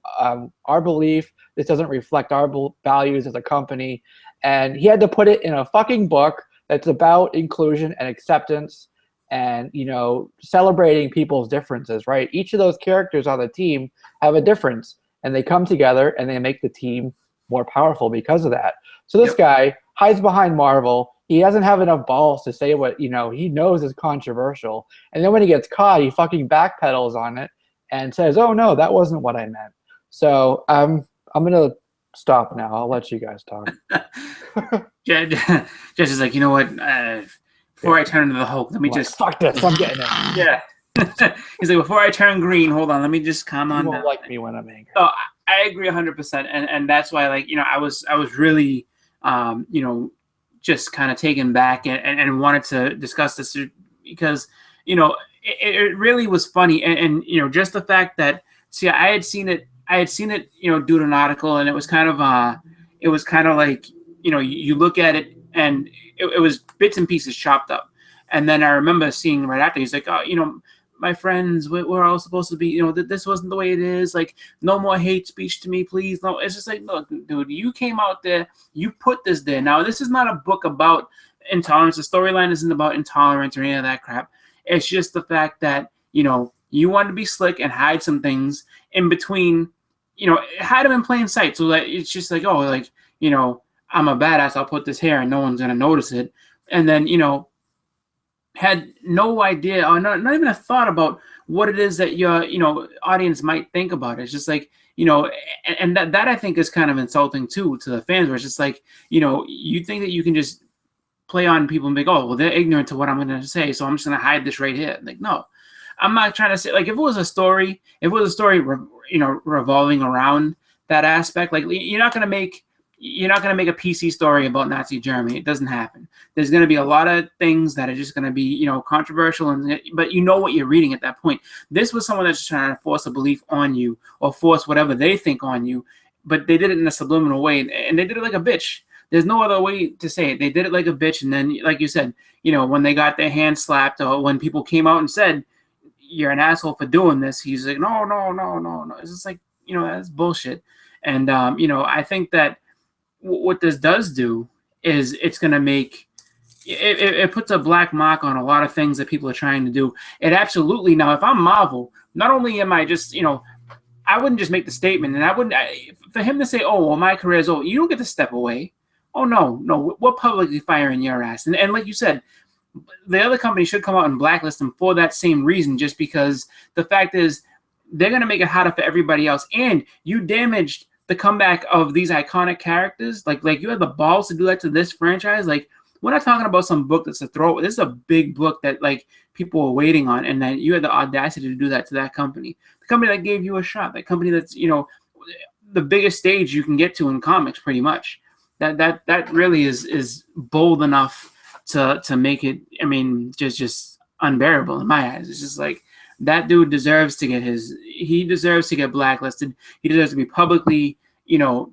our belief. This doesn't reflect our values as a company. And he had to put it in a fucking book that's about inclusion and acceptance and, celebrating people's differences, right? Each of those characters on the team have a difference, and they come together and they make the team more powerful because of that. So this guy hides behind Marvel. He doesn't have enough balls to say what, he knows is controversial. And then when he gets caught, he fucking backpedals on it and says, oh, no, that wasn't what I meant. So I'm going to stop now. I'll let you guys talk. Jess is like, you know what? Before I turn into the Hulk, let me just... Fuck this, I'm getting it. Yeah. He's like, before I turn green, hold on, let me just calm on down. You won't like me when I'm angry. Oh, I agree 100%. And that's why, I was really, just kind of taken back and wanted to discuss this because, it really was funny. And just the fact that, I had seen it, due to an article, and it was kind of like, you look at it and it was bits and pieces chopped up. And then I remember seeing right after, he's like, oh, my friends, we're all supposed to be, this wasn't the way it is. Like, no more hate speech to me, please. No, it's just like, look, dude, you came out there, you put this there. Now, this is not a book about intolerance. The storyline isn't about intolerance or any of that crap. It's just the fact that, you want to be slick and hide some things in between, hide them in plain sight. So that it's just like, oh, like, I'm a badass, I'll put this here and no one's going to notice it. And then, had no idea or not even a thought about what it is that your audience might think about it. It's just like, and that I think is kind of insulting too to the fans, where it's just like, you think that you can just play on people and be like, oh, well, they're ignorant to what I'm going to say, so I'm just going to hide this right here. Like, no, I'm not trying to say, like, if it was a story revolving around that aspect, like, you're not going to make a PC story about Nazi Germany. It doesn't happen. There's going to be a lot of things that are just going to be, controversial, but you know what you're reading at that point. This was someone that's just trying to force a belief on you or force whatever they think on you, but they did it in a subliminal way, and they did it like a bitch. There's no other way to say it. They did it like a bitch, and then, like you said, when they got their hands slapped, or when people came out and said, you're an asshole for doing this, he's like, no. It's just like, that's bullshit. And, I think that what this does do is it's going to make it puts a black mark on a lot of things that people are trying to do. It absolutely, now, if I'm Marvel, not only am I just, I wouldn't just make the statement, and for him to say, oh, well, my career is over, you don't get to step away. Oh, no, we're publicly firing your ass. And like you said, the other company should come out and blacklist him for that same reason, just because the fact is they're going to make it harder for everybody else. And you damaged the comeback of these iconic characters. Like you had the balls to do that to this franchise. Like, we're not talking about some book that's a throw. This is a big book that, like, people were waiting on, and that you had the audacity to do that to that company. The company that gave you a shot, that company that's, the biggest stage you can get to in comics, pretty much. That really is bold enough to make it, I mean, just unbearable in my eyes. It's just like, that dude deserves to get blacklisted. He deserves to be publicly,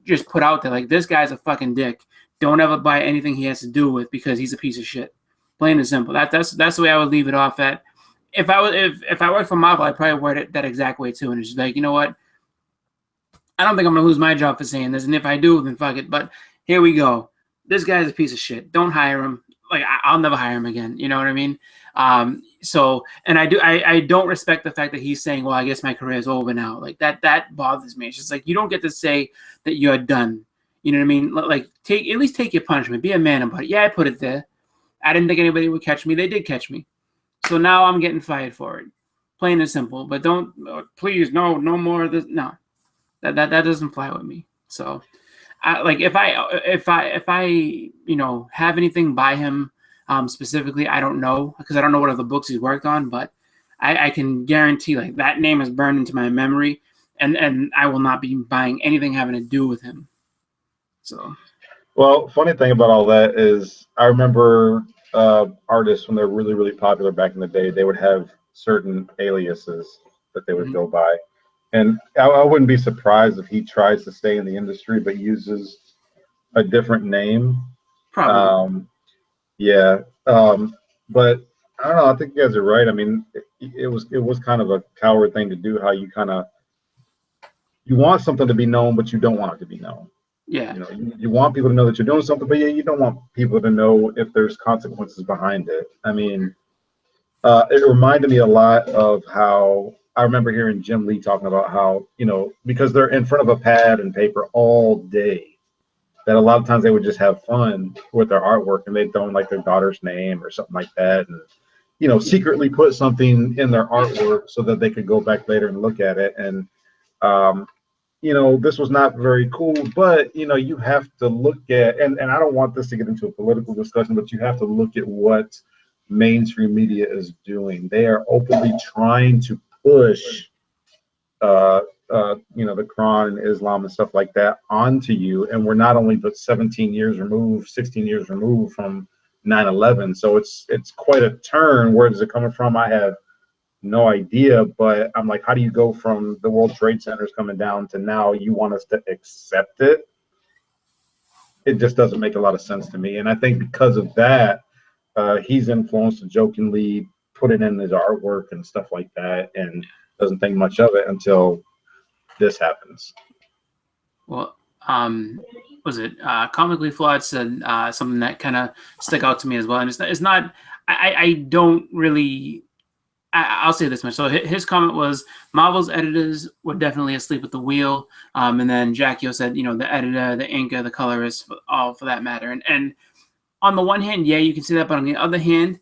just put out there. Like, this guy's a fucking dick. Don't ever buy anything he has to do with, because he's a piece of shit. Plain and simple. That's the way I would leave it off at. If I worked for Marvel, I'd probably word it that exact way too. And it's just like, you know what? I don't think I'm gonna lose my job for saying this, and if I do, then fuck it. But here we go. This guy's a piece of shit. Don't hire him. Like, I'll never hire him again. You know what I mean? So, and I don't respect the fact that he's saying, well, I guess my career is over now. Like, that bothers me. It's just like, you don't get to say that you're done. You know what I mean? Like, at least take your punishment. Be a man about it. Yeah, I put it there. I didn't think anybody would catch me. They did catch me. So now I'm getting fired for it. Plain and simple. But don't, please, no more of this. No, that doesn't fly with me. So, if I have anything by him specifically, I don't know, because I don't know what other books he's worked on, but I can guarantee, like, that name is burned into my memory, and I will not be buying anything having to do with him. So, well, funny thing about all that is, I remember artists, when they're really, really popular back in the day, they would have certain aliases that they would go by. And I wouldn't be surprised if he tries to stay in the industry but uses a different name. Probably. Yeah. But I don't know. I think you guys are right. I mean, it was kind of a coward thing to do. How you want something to be known, but you don't want it to be known. Yeah. You want people to know that you're doing something, but you don't want people to know if there's consequences behind it. I mean, it reminded me a lot of how I remember hearing Jim Lee talking about how, because they're in front of a pad and paper all day, that a lot of times they would just have fun with their artwork, and they'd throw in, like, their daughter's name or something like that, and secretly put something in their artwork so that they could go back later and look at it. And this was not very cool, but you have to look at, and I don't want this to get into a political discussion, but you have to look at what mainstream media is doing. They are openly trying to push the Quran and Islam and stuff like that onto you, and we're not only but 16 years removed from 9/11, so it's quite a turn. Where is it coming from? I have no idea, but I'm like, how do you go from the World Trade Centers coming down to now you want us to accept it? It just doesn't make a lot of sense to me. And I think because of that, he's influenced to jokingly put it in his artwork and stuff like that, and doesn't think much of it until this happens. Well, was it Comically Flawed said something that kind of stuck out to me as well, and it's not I don't really. I'll say this much. So his comment was, Marvel's editors were definitely asleep at the wheel. And then Jackie said, the editor, the inker, the colorist, all for that matter. And on the one hand, yeah, you can see that. But on the other hand,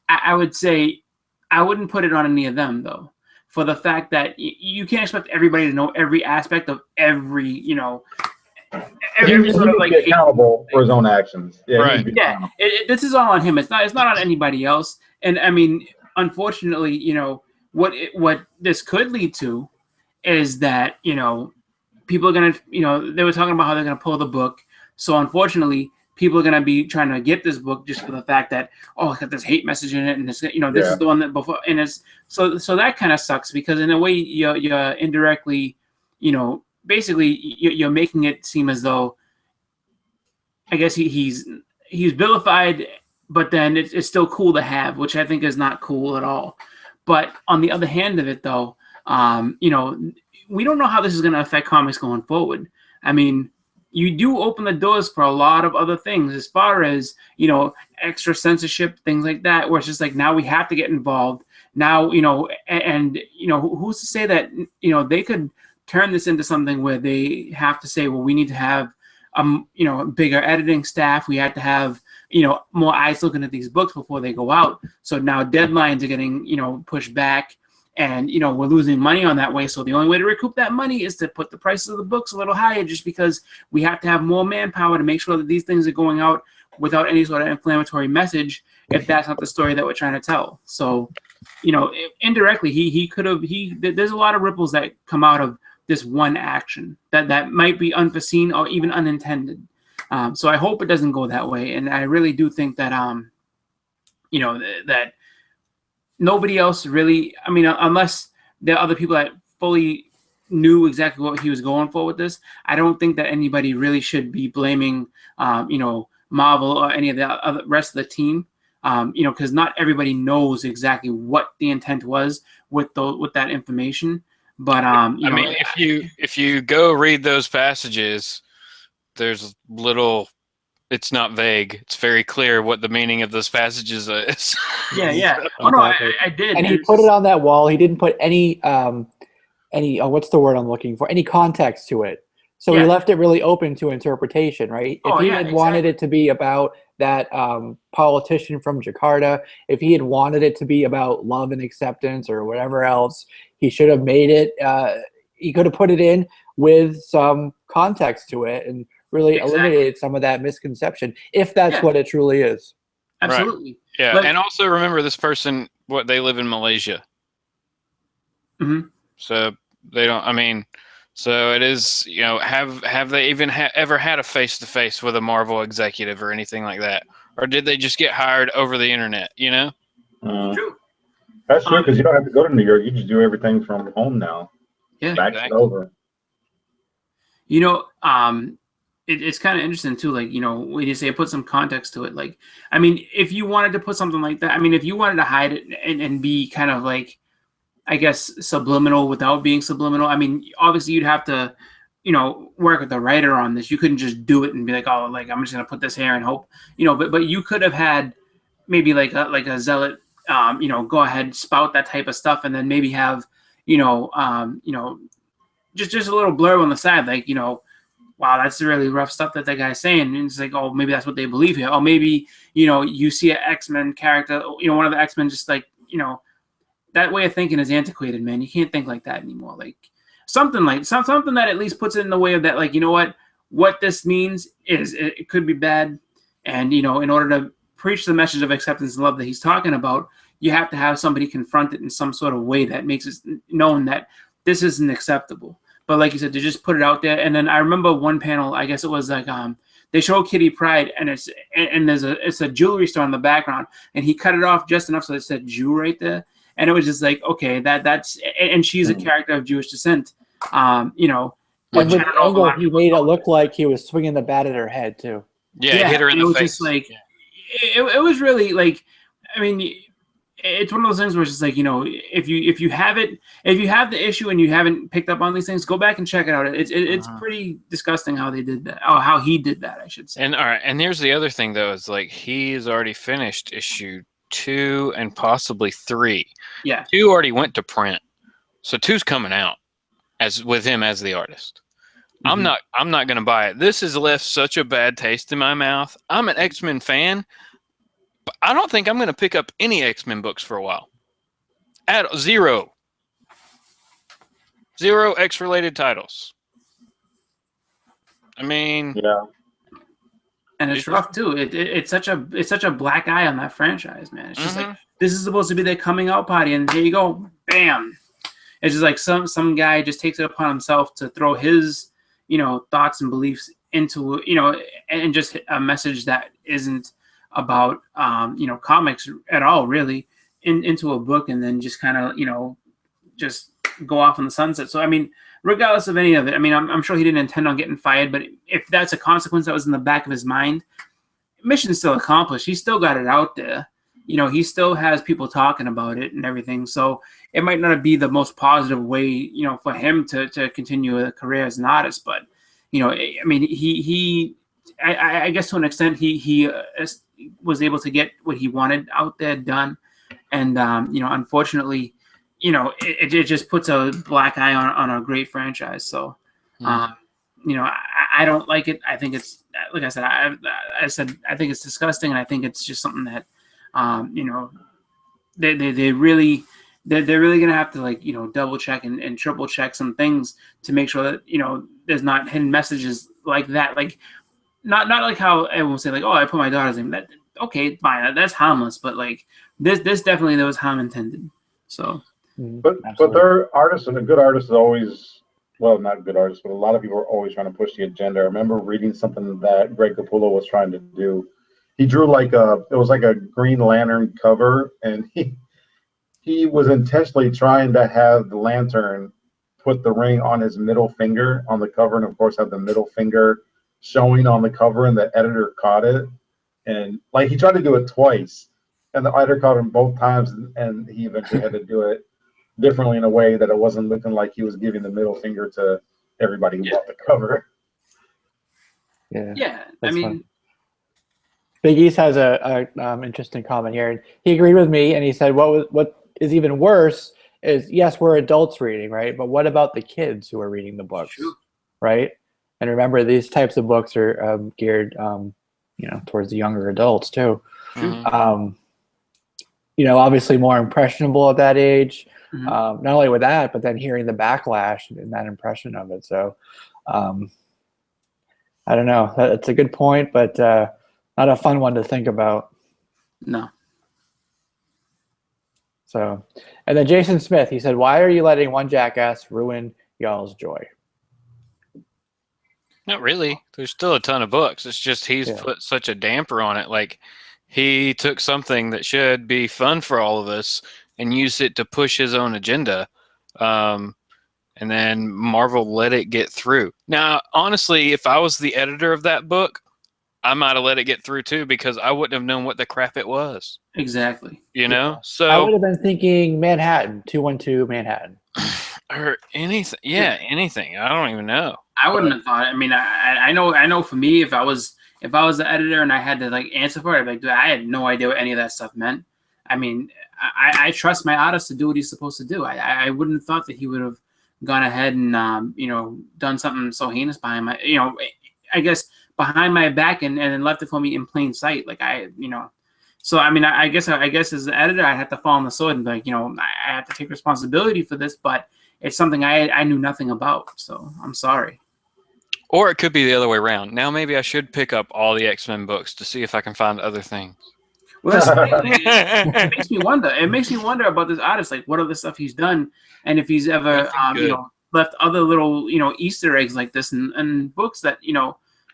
I would say I wouldn't put it on any of them though, for the fact that you can't expect everybody to know every aspect of every, you know, every He sort of needs like to be accountable for his own actions. Yeah, Right. he needs to be accountable. this is all on him. It's not on anybody else. And I mean, unfortunately, you know, what this could lead to is that, you know, people are gonna, you know, they were talking about how they're gonna pull the book. So unfortunately, people are gonna be trying to get this book just for the fact that, oh, it's got this hate message in it, and it's, you know, this is the one that before, and it's so that kind of sucks, because in a way you're indirectly, you know, basically you're making it seem as though, I guess he's vilified, but then it's still cool to have, which I think is not cool at all. But on the other hand of it, though, you know, we don't know how this is going to affect comics going forward. I mean, you do open the doors for a lot of other things, as far as, you know, extra censorship, things like that, where it's just like, now we have to get involved. Now, you know, and you know, who's to say that, you know, they could turn this into something where they have to say, well, we need to have you know, a bigger editing staff. We had to have, you know, more eyes looking at these books before they go out. So now deadlines are getting, you know, pushed back, and, you know, we're losing money on that way. So the only way to recoup that money is to put the prices of the books a little higher, just because we have to have more manpower to make sure that these things are going out without any sort of inflammatory message, if that's not the story that we're trying to tell. So, you know, indirectly, there's a lot of ripples that come out of this one action that might be unforeseen or even unintended. So I hope it doesn't go that way. And I really do think that, you know, that nobody else really, I mean, unless there are other people that fully knew exactly what he was going for with this, I don't think that anybody really should be blaming, you know, Marvel or any of the other rest of the team, you know, because not everybody knows exactly what the intent was with that information. But you know, I mean, if you go read those passages, there's little. It's not vague. It's very clear what the meaning of those passages is. Yeah. Oh no, I did. And he put it on that wall. He didn't put any what's the word I'm looking for? Any context to it. So he left it really open to interpretation, right? If he had wanted it to be about that politician from Jakarta, if he had wanted it to be about love and acceptance or whatever else, he should have made it. He could have put it in with some context to it and really eliminated some of that misconception, if that's what it truly is. Absolutely. Right. Yeah, but, and also remember, this person, they live in Malaysia. Mm-hmm. So they don't. I mean, so it is. You know, have they even ever had a face-to-face with a Marvel executive or anything like that, or did they just get hired over the internet? You know. True. That's true, because you don't have to go to New York. You just do everything from home now. Yeah. Fax it over. You know, it's kind of interesting too. Like, you know, when you say put some context to it, like, I mean, if you wanted to put something like that, I mean, if you wanted to hide it and be kind of like, I guess, subliminal without being subliminal, I mean, obviously you'd have to, you know, work with the writer on this. You couldn't just do it and be like, oh, like, I'm just gonna put this here and hope, you know. But you could have had maybe like a zealot, you know, go ahead, spout that type of stuff, and then maybe have, you know, just a little blurb on the side, like, you know, wow, that's really rough stuff that guy's saying. And it's like, oh, maybe that's what they believe here. Or maybe, you know, you see an X-Men character, you know, one of the X-Men, just like, you know, that way of thinking is antiquated, man. You can't think like that anymore. Like something that at least puts it in the way of that, like, you know what this means is it could be bad. And, you know, in order to preach the message of acceptance and love that he's talking about, you have to have somebody confront it in some sort of way that makes it known that this isn't acceptable. But like you said, to just put it out there. And then I remember one panel, I guess it was like they show Kitty Pryde, and it's a jewelry store in the background, and he cut it off just enough so it said Jew right there. And it was just like, okay, that's and she's a character of Jewish descent, you know. And with the angle, he made it look like he was swinging the bat at her head too. Yeah, hit her in the face. It was just like, it was really like, I mean, it's one of those things where it's just like, you know, if you have the issue and you haven't picked up on these things, go back and check it out. It's pretty disgusting how they did that. Oh, how he did that, I should say. And all right, and here's the other thing though, is like he's already finished issue 2 and possibly 3. Yeah, 2 already went to print, so 2's coming out with him as the artist. Mm-hmm. I'm not gonna buy it. This has left such a bad taste in my mouth. I'm an X-Men fan. But I don't think I'm going to pick up any X-Men books for a while. Zero X-related titles. I mean, Yeah. And it's rough too. It's such a black eye on that franchise, man. It's just like, this is supposed to be their coming out party, and here you go, bam. It's just like some guy just takes it upon himself to throw his, thoughts and beliefs into, and just hit a message that isn't about, comics at all, really, into a book, and then just kind of, just go off in the sunset. So, I mean, regardless of any of it, I mean, I'm sure he didn't intend on getting fired, but if that's a consequence that was in the back of his mind, mission's still accomplished. He still got it out there. He still has people talking about it and everything. So it might not be the most positive way, for him to continue a career as an artist. But, I mean, I guess to an extent, he was able to get what he wanted out there done. And, unfortunately, it just puts a black eye on a great franchise. So, I don't like it. I think it's, like I said, I think it's disgusting, and I think it's just something that, they're really gonna have to double check and triple check some things to make sure that there's not hidden messages like that. Like, not like how everyone will say like, oh, I put my daughter's name. That okay, fine, that's harmless, but like this definitely there was harm intended. So. But they're artists, and a good artist is always, well, not good artists, but a lot of people are always trying to push the agenda. I remember reading something that Greg Capullo was trying to do. He drew it was like a Green Lantern cover, and he was intentionally trying to have the Lantern put the ring on his middle finger on the cover, and of course have the middle finger showing on the cover, and the editor caught it. And like he tried to do it twice, and the editor caught him both times, and he eventually had to do it differently in a way that it wasn't looking like he was giving the middle finger to everybody who bought the cover. Yeah. I mean, fun. Big East has a interesting comment here, and he agreed with me, and he said, "What is even worse is, yes, we're adults reading, right? But what about the kids who are reading the books, right? And remember, these types of books are geared, towards the younger adults too. Obviously more impressionable at that age." Not only with that, but then hearing the backlash and that impression of it. So, I don't know. It's a good point, but not a fun one to think about. No. So, and then Jason Smith, he said, "Why are you letting one jackass ruin y'all's joy?" Not really. There's still a ton of books. It's just he's put such a damper on it. Like, he took something that should be fun for all of us and used it to push his own agenda. And then Marvel let it get through. Now, honestly, if I was the editor of that book, I might have let it get through too, because I wouldn't have known what the crap it was. Exactly. So I would have been thinking Manhattan, 212 Manhattan. Or anything. Yeah, anything. I don't even know. I wouldn't have thought. I mean, I know for me, if I was the editor and I had to answer for it, I'd be like, dude, I had no idea what any of that stuff meant. I mean, I trust my artist to do what he's supposed to do. I wouldn't have thought that he would have gone ahead and done something so heinous behind my I guess behind my back and left it for me in plain sight. So I mean, I guess as the editor, I had to fall on the sword and be like, I have to take responsibility for this, but it's something I knew nothing about. So I'm sorry. Or it could be the other way around. Now maybe I should pick up all the X-Men books to see if I can find other things. Well, it makes me wonder. It makes me wonder about this artist, like what other stuff he's done, and if he's ever, left other little, Easter eggs like this and books that,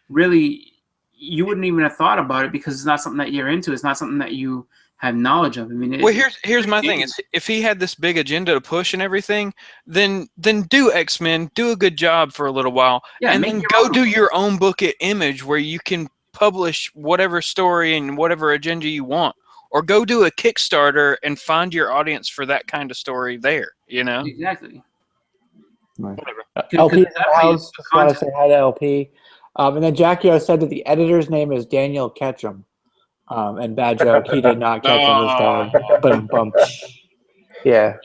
really you wouldn't even have thought about it because it's not something that you're into. It's not something that you have knowledge of. I mean, well, here's my thing: is if he had this big agenda to push and everything, then do X-Men, do a good job for a little while, and then go do your own book at Image where you can publish whatever story and whatever agenda you want, or go do a Kickstarter and find your audience for that kind of story there. Exactly. Whatever. LP in the house. Just want to say hi to LP. And then Jackie said that the editor's name is Daniel Ketchum. And bad joke, he did not catch him this time. Boom, boom. Yeah.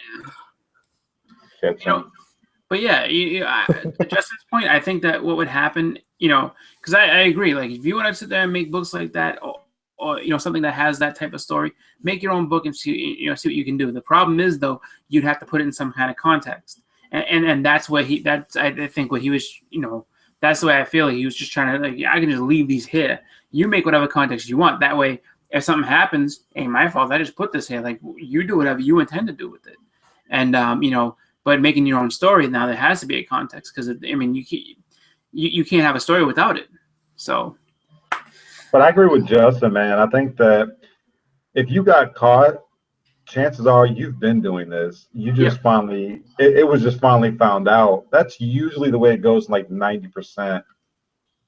But yeah, to Justin's point, I think that what would happen, because I agree. Like, if you want to sit there and make books like that, or something that has that type of story, make your own book and see what you can do. The problem is though, you'd have to put it in some kind of context, and that's what I think what he was, that's the way I feel. He was just trying to I can just leave these here. You make whatever context you want. That way, if something happens, ain't my fault. I just put this here. Like, you do whatever you intend to do with it, and but making your own story now, there has to be a context, because you can't have a story without it. So. But I agree with Justin, man. I think that if you got caught, chances are you've been doing this. You just finally, it was just finally found out. That's usually the way it goes, like 90%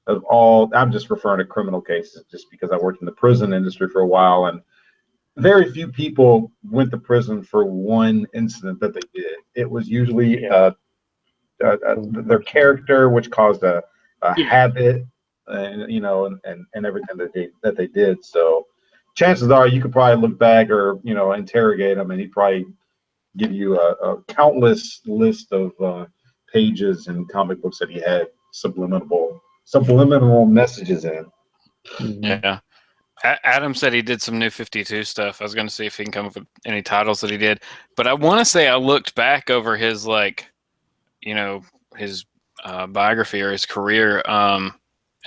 of all. I'm just referring to criminal cases just because I worked in the prison industry for a while, and very few people went to prison for one incident that they did. It was usually their character, which caused a habit. And and everything that they did. So chances are you could probably look back or interrogate him, and he'd probably give you a countless list of pages and comic books that he had subliminal messages in. Yeah. Adam said he did some New 52 stuff. I was going to see if he can come up with any titles that he did, but I want to say I looked back over his his biography or his career.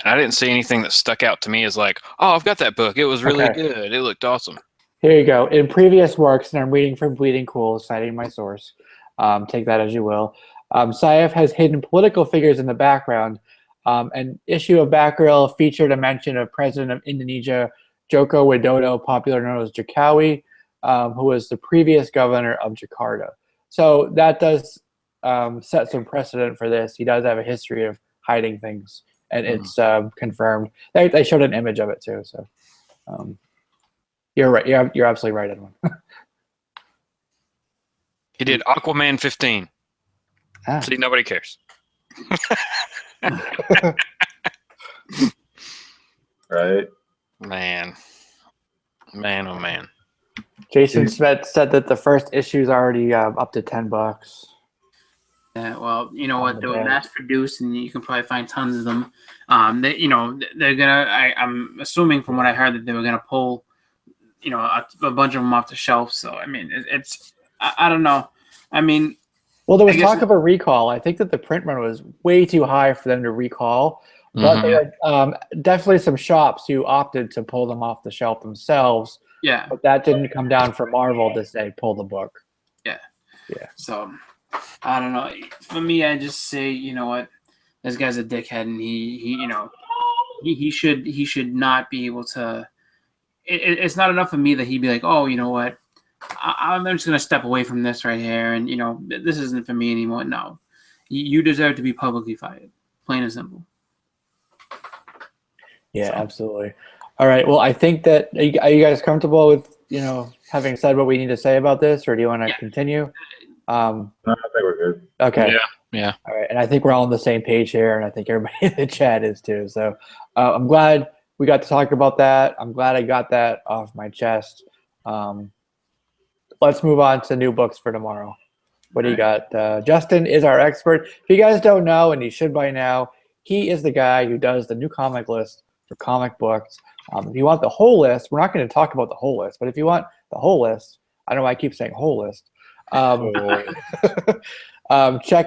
And I didn't see anything that stuck out to me as like, oh, I've got that book. It was really good. It looked awesome. Here you go. In previous works, and I'm reading from Bleeding Cool, citing my source. Take that as you will. Syaf has hidden political figures in the background. An issue of Batgirl featured a mention of President of Indonesia, Joko Widodo, popularly known as Jokowi, who was the previous governor of Jakarta. So that does set some precedent for this. He does have a history of hiding things. And it's confirmed. They showed an image of it too. So you're right. You're absolutely right, Edwin. He did Aquaman 15. See, nobody cares. Right. Man, oh man. Jason Smith said that the first issue is already up to $10. Yeah, well, you know what? They were mass produced, and you can probably find tons of them. They're gonna. I'm assuming from what I heard that they were gonna pull, a bunch of them off the shelf. So I mean, it's. I don't know. I mean, well, there was talk of a recall. I think that the print run was way too high for them to recall, but there are definitely some shops who opted to pull them off the shelf themselves. Yeah, but that didn't come down from Marvel to say pull the book. Yeah. So. I don't know. For me, I just say, you know what, this guy's a dickhead, and he should not be able to. It's not enough for me that he'd be like, oh, you know what, I'm just gonna step away from this right here, and this isn't for me anymore. No, you deserve to be publicly fired, plain and simple. Yeah, absolutely. All right. Well, I think that are you guys comfortable with having said what we need to say about this, or do you want to continue? No, I think we're good. Okay. Yeah. All right. And I think we're all on the same page here, and I think everybody in the chat is too. So I'm glad we got to talk about that. I'm glad I got that off my chest. Let's move on to new books for tomorrow. What do you got? Justin is our expert. If you guys don't know, and you should by now, he is the guy who does the new comic list for comic books. If you want the whole list, we're not going to talk about the whole list, but if you want the whole list, I know I keep saying whole list. Check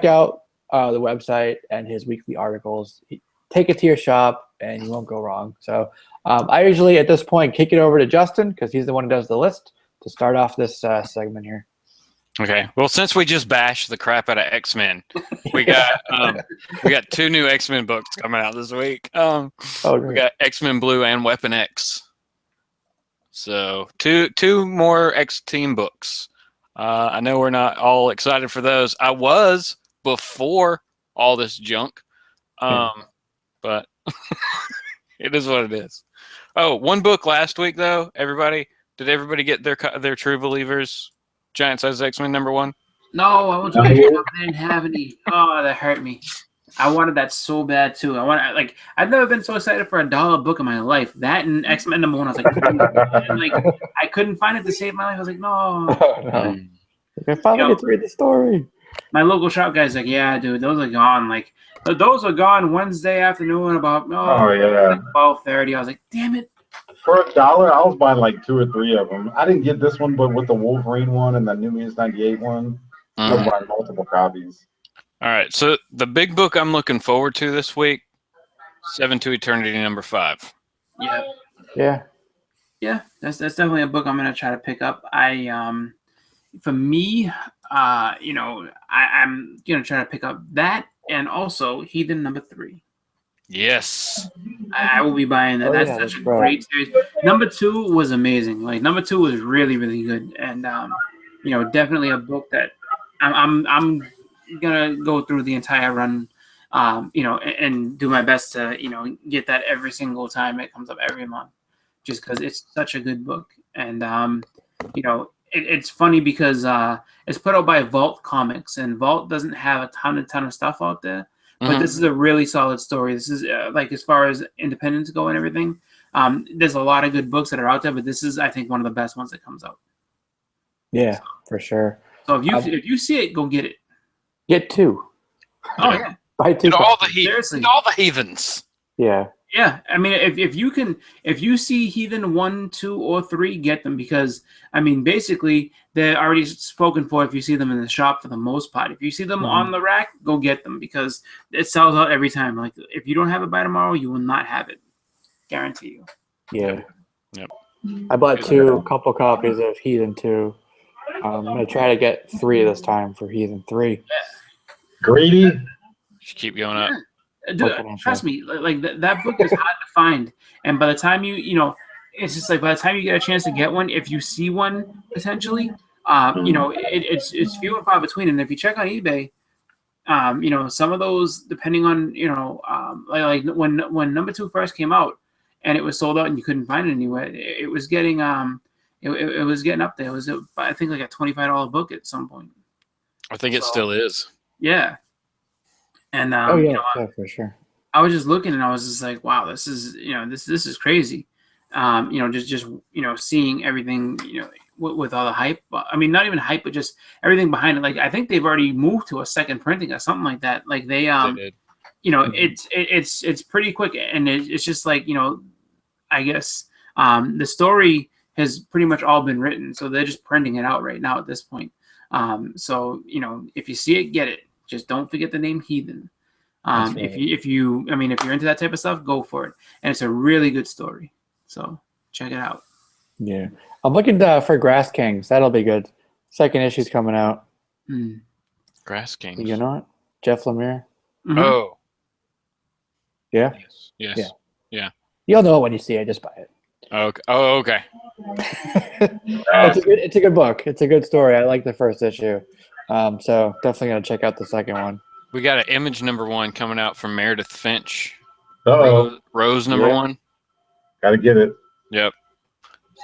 out the website and his weekly articles. Take it to your shop and you won't go wrong. So I usually at this point kick it over to Justin because he's the one who does the list to start off this segment here. Okay. Well, since we just bashed the crap out of X-Men, we got two new X-Men books coming out this week. We got X-Men Blue and Weapon X. So two more X-Team books. I know we're not all excited for those. I was before all this junk, but it is what it is. Oh, one book last week though. Did everybody get their True Believers Giant Size X-Men #1? No, I went to the shop. They didn't have any. Oh, that hurt me. I wanted that so bad too. I've never been so excited for a $1 book in my life. That and X-Men #1, I was like, I couldn't find it to save my life. I was like, no. I finally get to read the story. My local shop guy's like, yeah, dude, those are gone. Like, those are gone Wednesday afternoon about 12:30. I was like, damn it. For $1, I was buying like 2 or 3 of them. I didn't get this one, but with the Wolverine one and the New Mutants 98 one, I was buying multiple copies. All right, so the big book I'm looking forward to this week, 7 to Eternity #5. Yeah, that's definitely a book I'm gonna try to pick up. For me, I'm gonna try to pick up that and also Heathen #3. Yes. I will be buying that. That's such a great series. #2 was amazing. Like #2 was really, really good, and definitely a book that I'm gonna go through the entire run, and do my best to get that every single time it comes up every month, just because it's such a good book. And it's funny because it's put out by Vault Comics, and Vault doesn't have a ton of stuff out there. But this is a really solid story. This is like as far as independents go and everything. There's a lot of good books that are out there, but this is, I think, one of the best ones that comes out. Yeah, for sure. So if you see it, go get it. Get 2. Oh yeah. Buy 2. All the heathens. Yeah. Yeah, I mean, if you see Heathen 1, 2, or 3, get them, because I mean, basically they're already spoken for. If you see them in the shop, for the most part, if you see them on the rack, go get them, because it sells out every time. Like if you don't have it by tomorrow, you will not have it, guarantee you. Yeah. Yep. I bought a couple copies of Heathen 2. I'm gonna try to get 3 this time for Heathen 3. Greedy. Just keep going up. Dude, trust me, like that book is hard to find, and by the time it's just like by the time you get a chance to get one, if you see one potentially, it's few and far between. And if you check on eBay, some of those, depending on like when #2 first came out, and it was sold out and you couldn't find it anywhere, it was getting it was getting up there. It was I think like a $25 book at some point. I think it still is. Yeah. And for sure. I was just looking and I was just like, wow, this is this is crazy. Just seeing everything with all the hype. I mean, not even hype, but just everything behind it. Like I think they've already moved to a second printing or something like that. Like they did. It's pretty quick, and it's just like I guess the story has pretty much all been written, so they're just printing it out right now at this point. So if you see it, get it. Just don't forget the name Heathen. Right. If you're into that type of stuff, go for it. And it's a really good story. So check it out. Yeah. I'm looking for Grass Kings. That'll be good. Second issue's coming out. Grass Kings. You know it? Jeff Lemire. Mm-hmm. Oh. Yeah? Yes. Yeah. You'll know it when you see it. Just buy it. Okay. Oh, okay. It's a good book. It's a good story. I like the first issue. So definitely gonna check out the second one. We got an Image #1 coming out from Meredith Finch. Uh-oh. Rose #1. Gotta get it. Yep.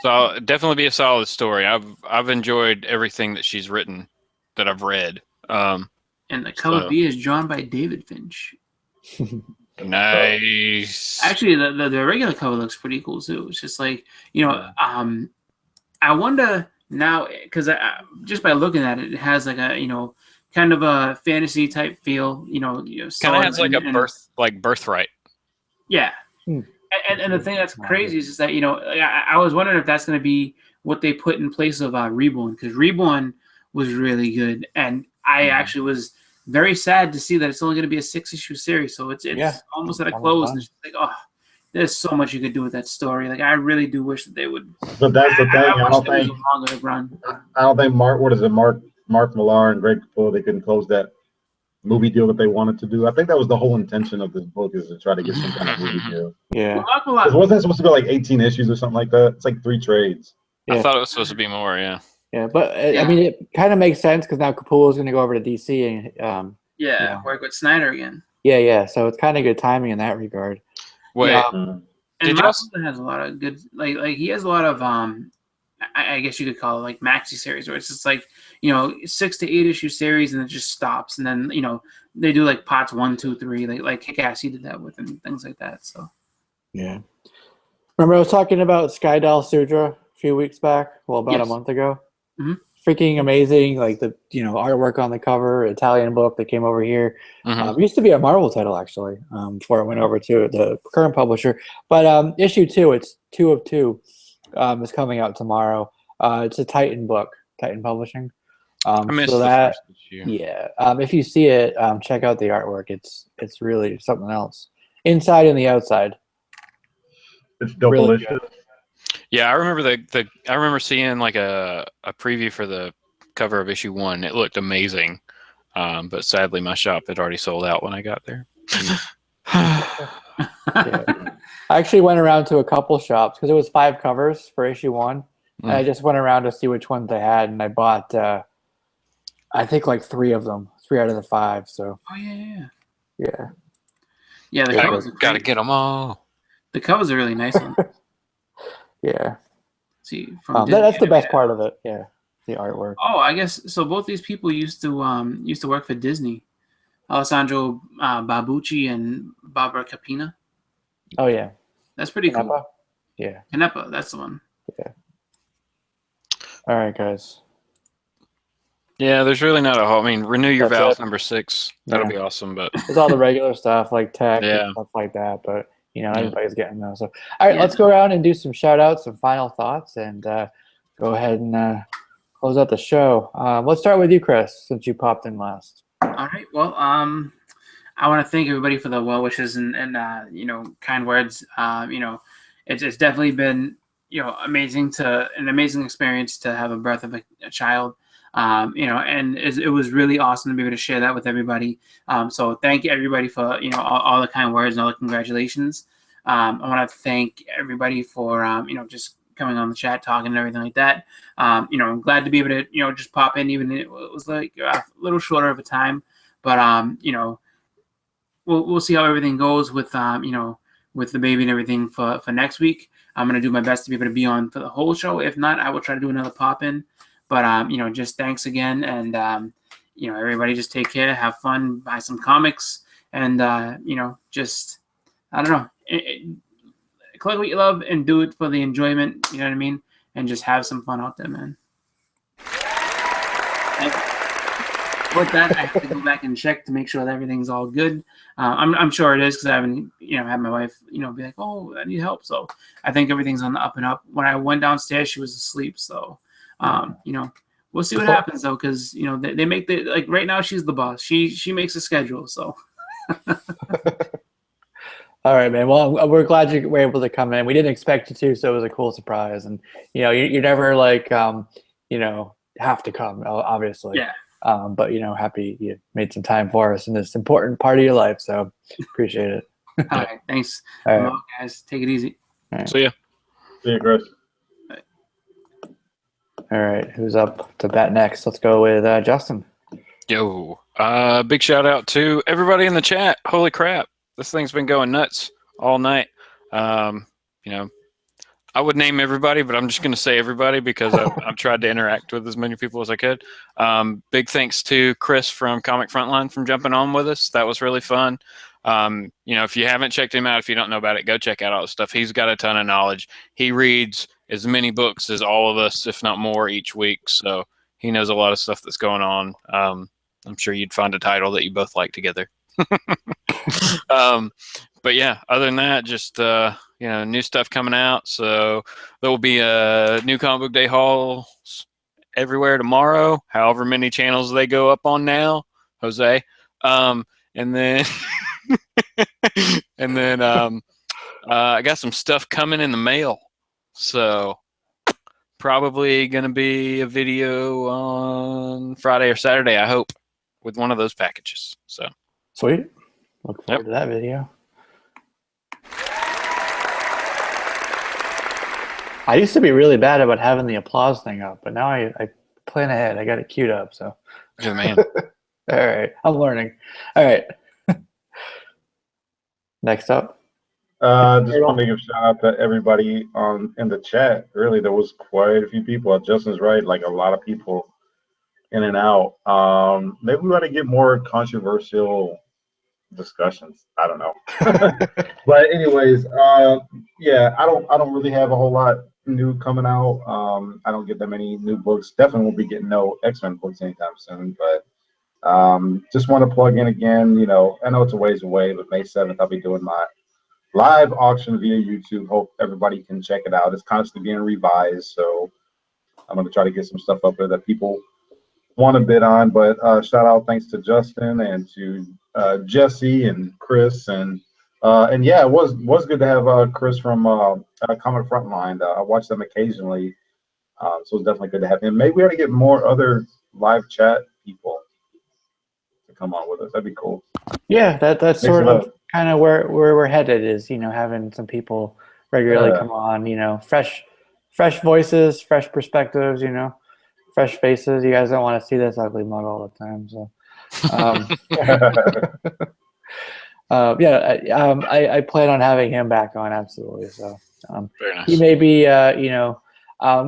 So definitely be a solid story. I've enjoyed everything that she's written, that I've read. And the cover B is drawn by David Finch. Nice. Actually, the regular cover looks pretty cool too. It's just like I wonder now, because just by looking at it, it has like a kind of a fantasy type feel. Kind of has like Birthright. Yeah. And the thing that's crazy is that I was wondering if that's going to be what they put in place of Reborn, because Reborn was really good, and I actually was very sad to see that it's only going to be a 6-issue series, so it's almost at a close. And it's like, oh, there's so much you could do with that story. Like I really do wish that they would. But that's the thing. I don't think Mark Millar and Greg Capullo, they couldn't close that movie deal that they wanted to do. I think that was the whole intention of this book, is to try to get some kind of movie deal. Yeah. It wasn't supposed to be like 18 issues or something like that. It's like 3 trades. Yeah. I thought it was supposed to be more. Yeah. Yeah, but I mean, it kind of makes sense because now Capullo's going to go over to DC and work with Snyder again. Yeah. So it's kind of good timing in that regard. Wait, and Marvel has a lot of good, like he has a lot of I guess you could call it like maxi series, where it's just like 6 to 8 issue series, and it just stops, and then they do like parts 1, 2, 3, like Kick-Ass he did that with, and things like that. So yeah, remember I was talking about Sky Doll Sudra a few weeks back, about a month ago. freaking amazing. Like the artwork on the cover, Italian book that came over here. Mhm. It used to be a Marvel title actually, before it went over to the current publisher. But issue 2, it's 2 of 2, is coming out tomorrow. It's a Titan book, Titan Publishing. I missed so the that, first issue. yeah. If you see it, check out the artwork. It's really something else, inside and the outside. It's delicious. Really Yeah, I remember I remember seeing like a preview for the cover of issue 1. It looked amazing, but sadly my shop had already sold out when I got there. Yeah. I actually went around to a couple shops because it was 5 covers for issue 1, and I just went around to see which ones they had, and I bought I think like 3 of them, 3 out of the 5. So Oh yeah. yeah, The covers are Gotta great. get them all. The covers are really nice on. yeah. See, from That's the Disney best animated. part of it. Yeah, the artwork. Oh, I guess so. Both these people used to work for Disney. Alessandro Barbucci and Barbara Capina. Oh yeah. That's pretty cool. Canepa? Yeah. Canepa, that's the one. All right, guys. Yeah, there's really not a whole. I mean, renew your That's vows it. number 6. That'll Yeah. be awesome. But There's all the regular stuff like tech Yeah. and stuff like that, but Yeah. everybody's getting those. So, all right, Yeah. let's go around and do some shout outs, some final thoughts, and go ahead and close out the show. Let's start with you, Chris, since you popped in last. All right. Well, I want to thank everybody for the well wishes and kind words. It's definitely been an amazing experience to have a birth of a child. And it was really awesome to be able to share that with everybody. So thank you everybody for all the kind words and all the congratulations. I want to thank everybody for just coming on the chat, talking and everything like that. I'm glad to be able to just pop in, even it was like a little shorter of a time, but we'll see how everything goes with with the baby and everything for next week. I'm gonna do my best to be able to be on for the whole show. If not, I will try to do another pop in. But just thanks again, and everybody just take care, have fun, buy some comics, and just I don't know, collect what you love and do it for the enjoyment. You know what I mean? And just have some fun out there, man. With that, I have to go back and check to make sure that everything's all good. I'm sure it is because I haven't had my wife be like, oh, I need help. So I think everything's on the up and up. When I went downstairs, she was asleep. So we'll see what happens though, because they make the right now she's the boss. She makes a schedule. So. All right, man. Well, we're glad you were able to come in. We didn't expect you to, so it was a cool surprise. And you never like have to come, obviously. Yeah. But happy you made some time for us in this important part of your life. So appreciate it. All right, thanks. All right. Well, guys, take it easy. All right. see ya. See you, Chris. All right, who's up to bat next? Let's go with Justin. Yo, big shout out to everybody in the chat. Holy crap, this thing's been going nuts all night. I would name everybody, but I'm just going to say everybody because I've tried to interact with as many people as I could. Big thanks to Chris from ComicFrontline for jumping on with us. That was really fun. If you haven't checked him out, if you don't know about it, go check out all the stuff. He's got a ton of knowledge. He reads as many books as all of us, if not more, each week. So he knows a lot of stuff that's going on. I'm sure you'd find a title that you both like together. But yeah, other than that, just new stuff coming out. So there will be new comic book day hauls everywhere tomorrow, however many channels they go up on now, Jose. And then I got some stuff coming in the mail. So probably gonna be a video on Friday or Saturday, I hope, with one of those packages. So Sweet. Look forward to that video. I used to be really bad about having the applause thing up, but now I plan ahead. I got it queued up. So, good man. All right, I'm learning. All right. Next up. Just want to give a shout out to everybody in the chat. Really, there was quite a few people. Justin's right, like a lot of people in and out. Maybe we want to get more controversial discussions. I don't know. But anyways, yeah, I don't really have a whole lot new coming out. I don't get that many new books. Definitely won't be getting no X-Men books anytime soon. But just want to plug in again. You know, I know it's a ways away, but May 7th I'll be doing my live auction via YouTube. Hope everybody can check it out. It's constantly being revised, so I'm going to try to get some stuff up there that people want to bid on. But shout out, thanks to Justin and to Jesse and Chris and yeah, it was good to have Chris from ComicFrontline. I watch them occasionally, so it's definitely good to have him. Maybe we ought to get more other live chat people to come on with us. That'd be cool. Yeah, that's Mix sort it of up. kind of where we're headed is, you know, having some people regularly come on, you know, fresh voices, fresh perspectives, you know, fresh faces. You guys don't want to see this ugly mug all the time, so I plan on having him back on, absolutely. So Very nice. he may be, you know,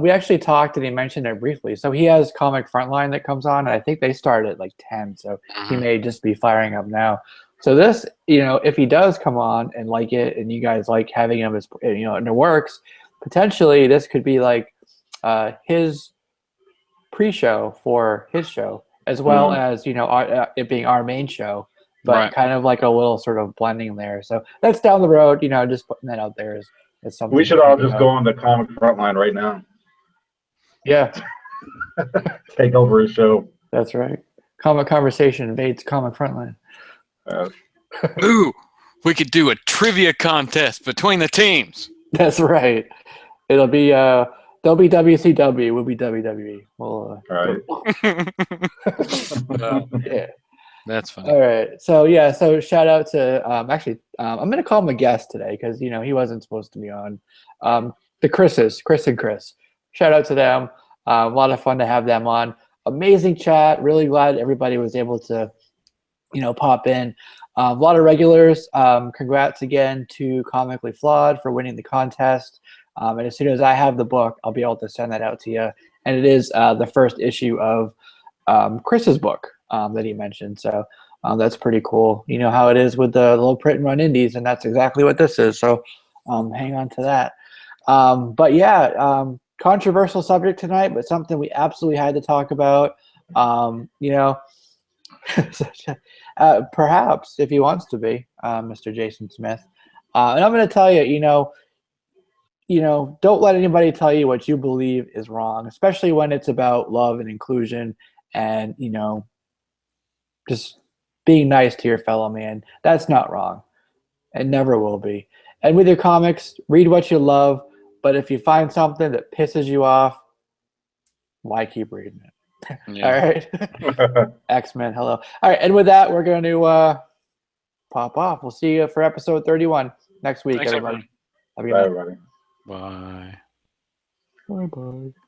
we actually talked and he mentioned it briefly. So he has ComicFrontline that comes on, and I think they start at like 10, so he may just be firing up now. So this, you know, if he does come on and like it, and you guys like having him as, you know, and it works, potentially this could be like his pre-show for his show, as well as, you know, it being our main show, but kind of like a little sort of blending there. So that's down the road, you know, just putting that out there as something. We should all just go on the ComicFrontline right now. Yeah. Take over his show. That's right. ComicConversation invades ComicFrontline. Ooh, we could do a trivia contest between the teams. That's right. It'll be they'll be WCW, we'll be WWE. We'll yeah. That's funny. All right. So yeah, so shout out to actually I'm gonna call him a guest today because, you know, he wasn't supposed to be on. The Chris and Chris. Shout out to them. A lot of fun to have them on. Amazing chat. Really glad everybody was able to, you know, pop in. A lot of regulars. Congrats again to Comically Flawed for winning the contest. And as soon as I have the book, I'll be able to send that out to you. And it is the first issue of Chris's book that he mentioned. So that's pretty cool. You know how it is with the little print and run indies, and that's exactly what this is. So hang on to that. But yeah, controversial subject tonight, but something we absolutely had to talk about. You know, perhaps if he wants to be, Mr. Jason Smith. And I'm going to tell you, you know, don't let anybody tell you what you believe is wrong, especially when it's about love and inclusion and, you know, just being nice to your fellow man. That's not wrong. It never will be. And with your comics, read what you love. But if you find something that pisses you off, why keep reading it? Yeah. All right. X-Men, hello. All right. And with that, we're going to pop off. We'll see you for episode 31 next week, Thanks, everybody. Have a good Bye, night. everybody. Bye. Bye-bye.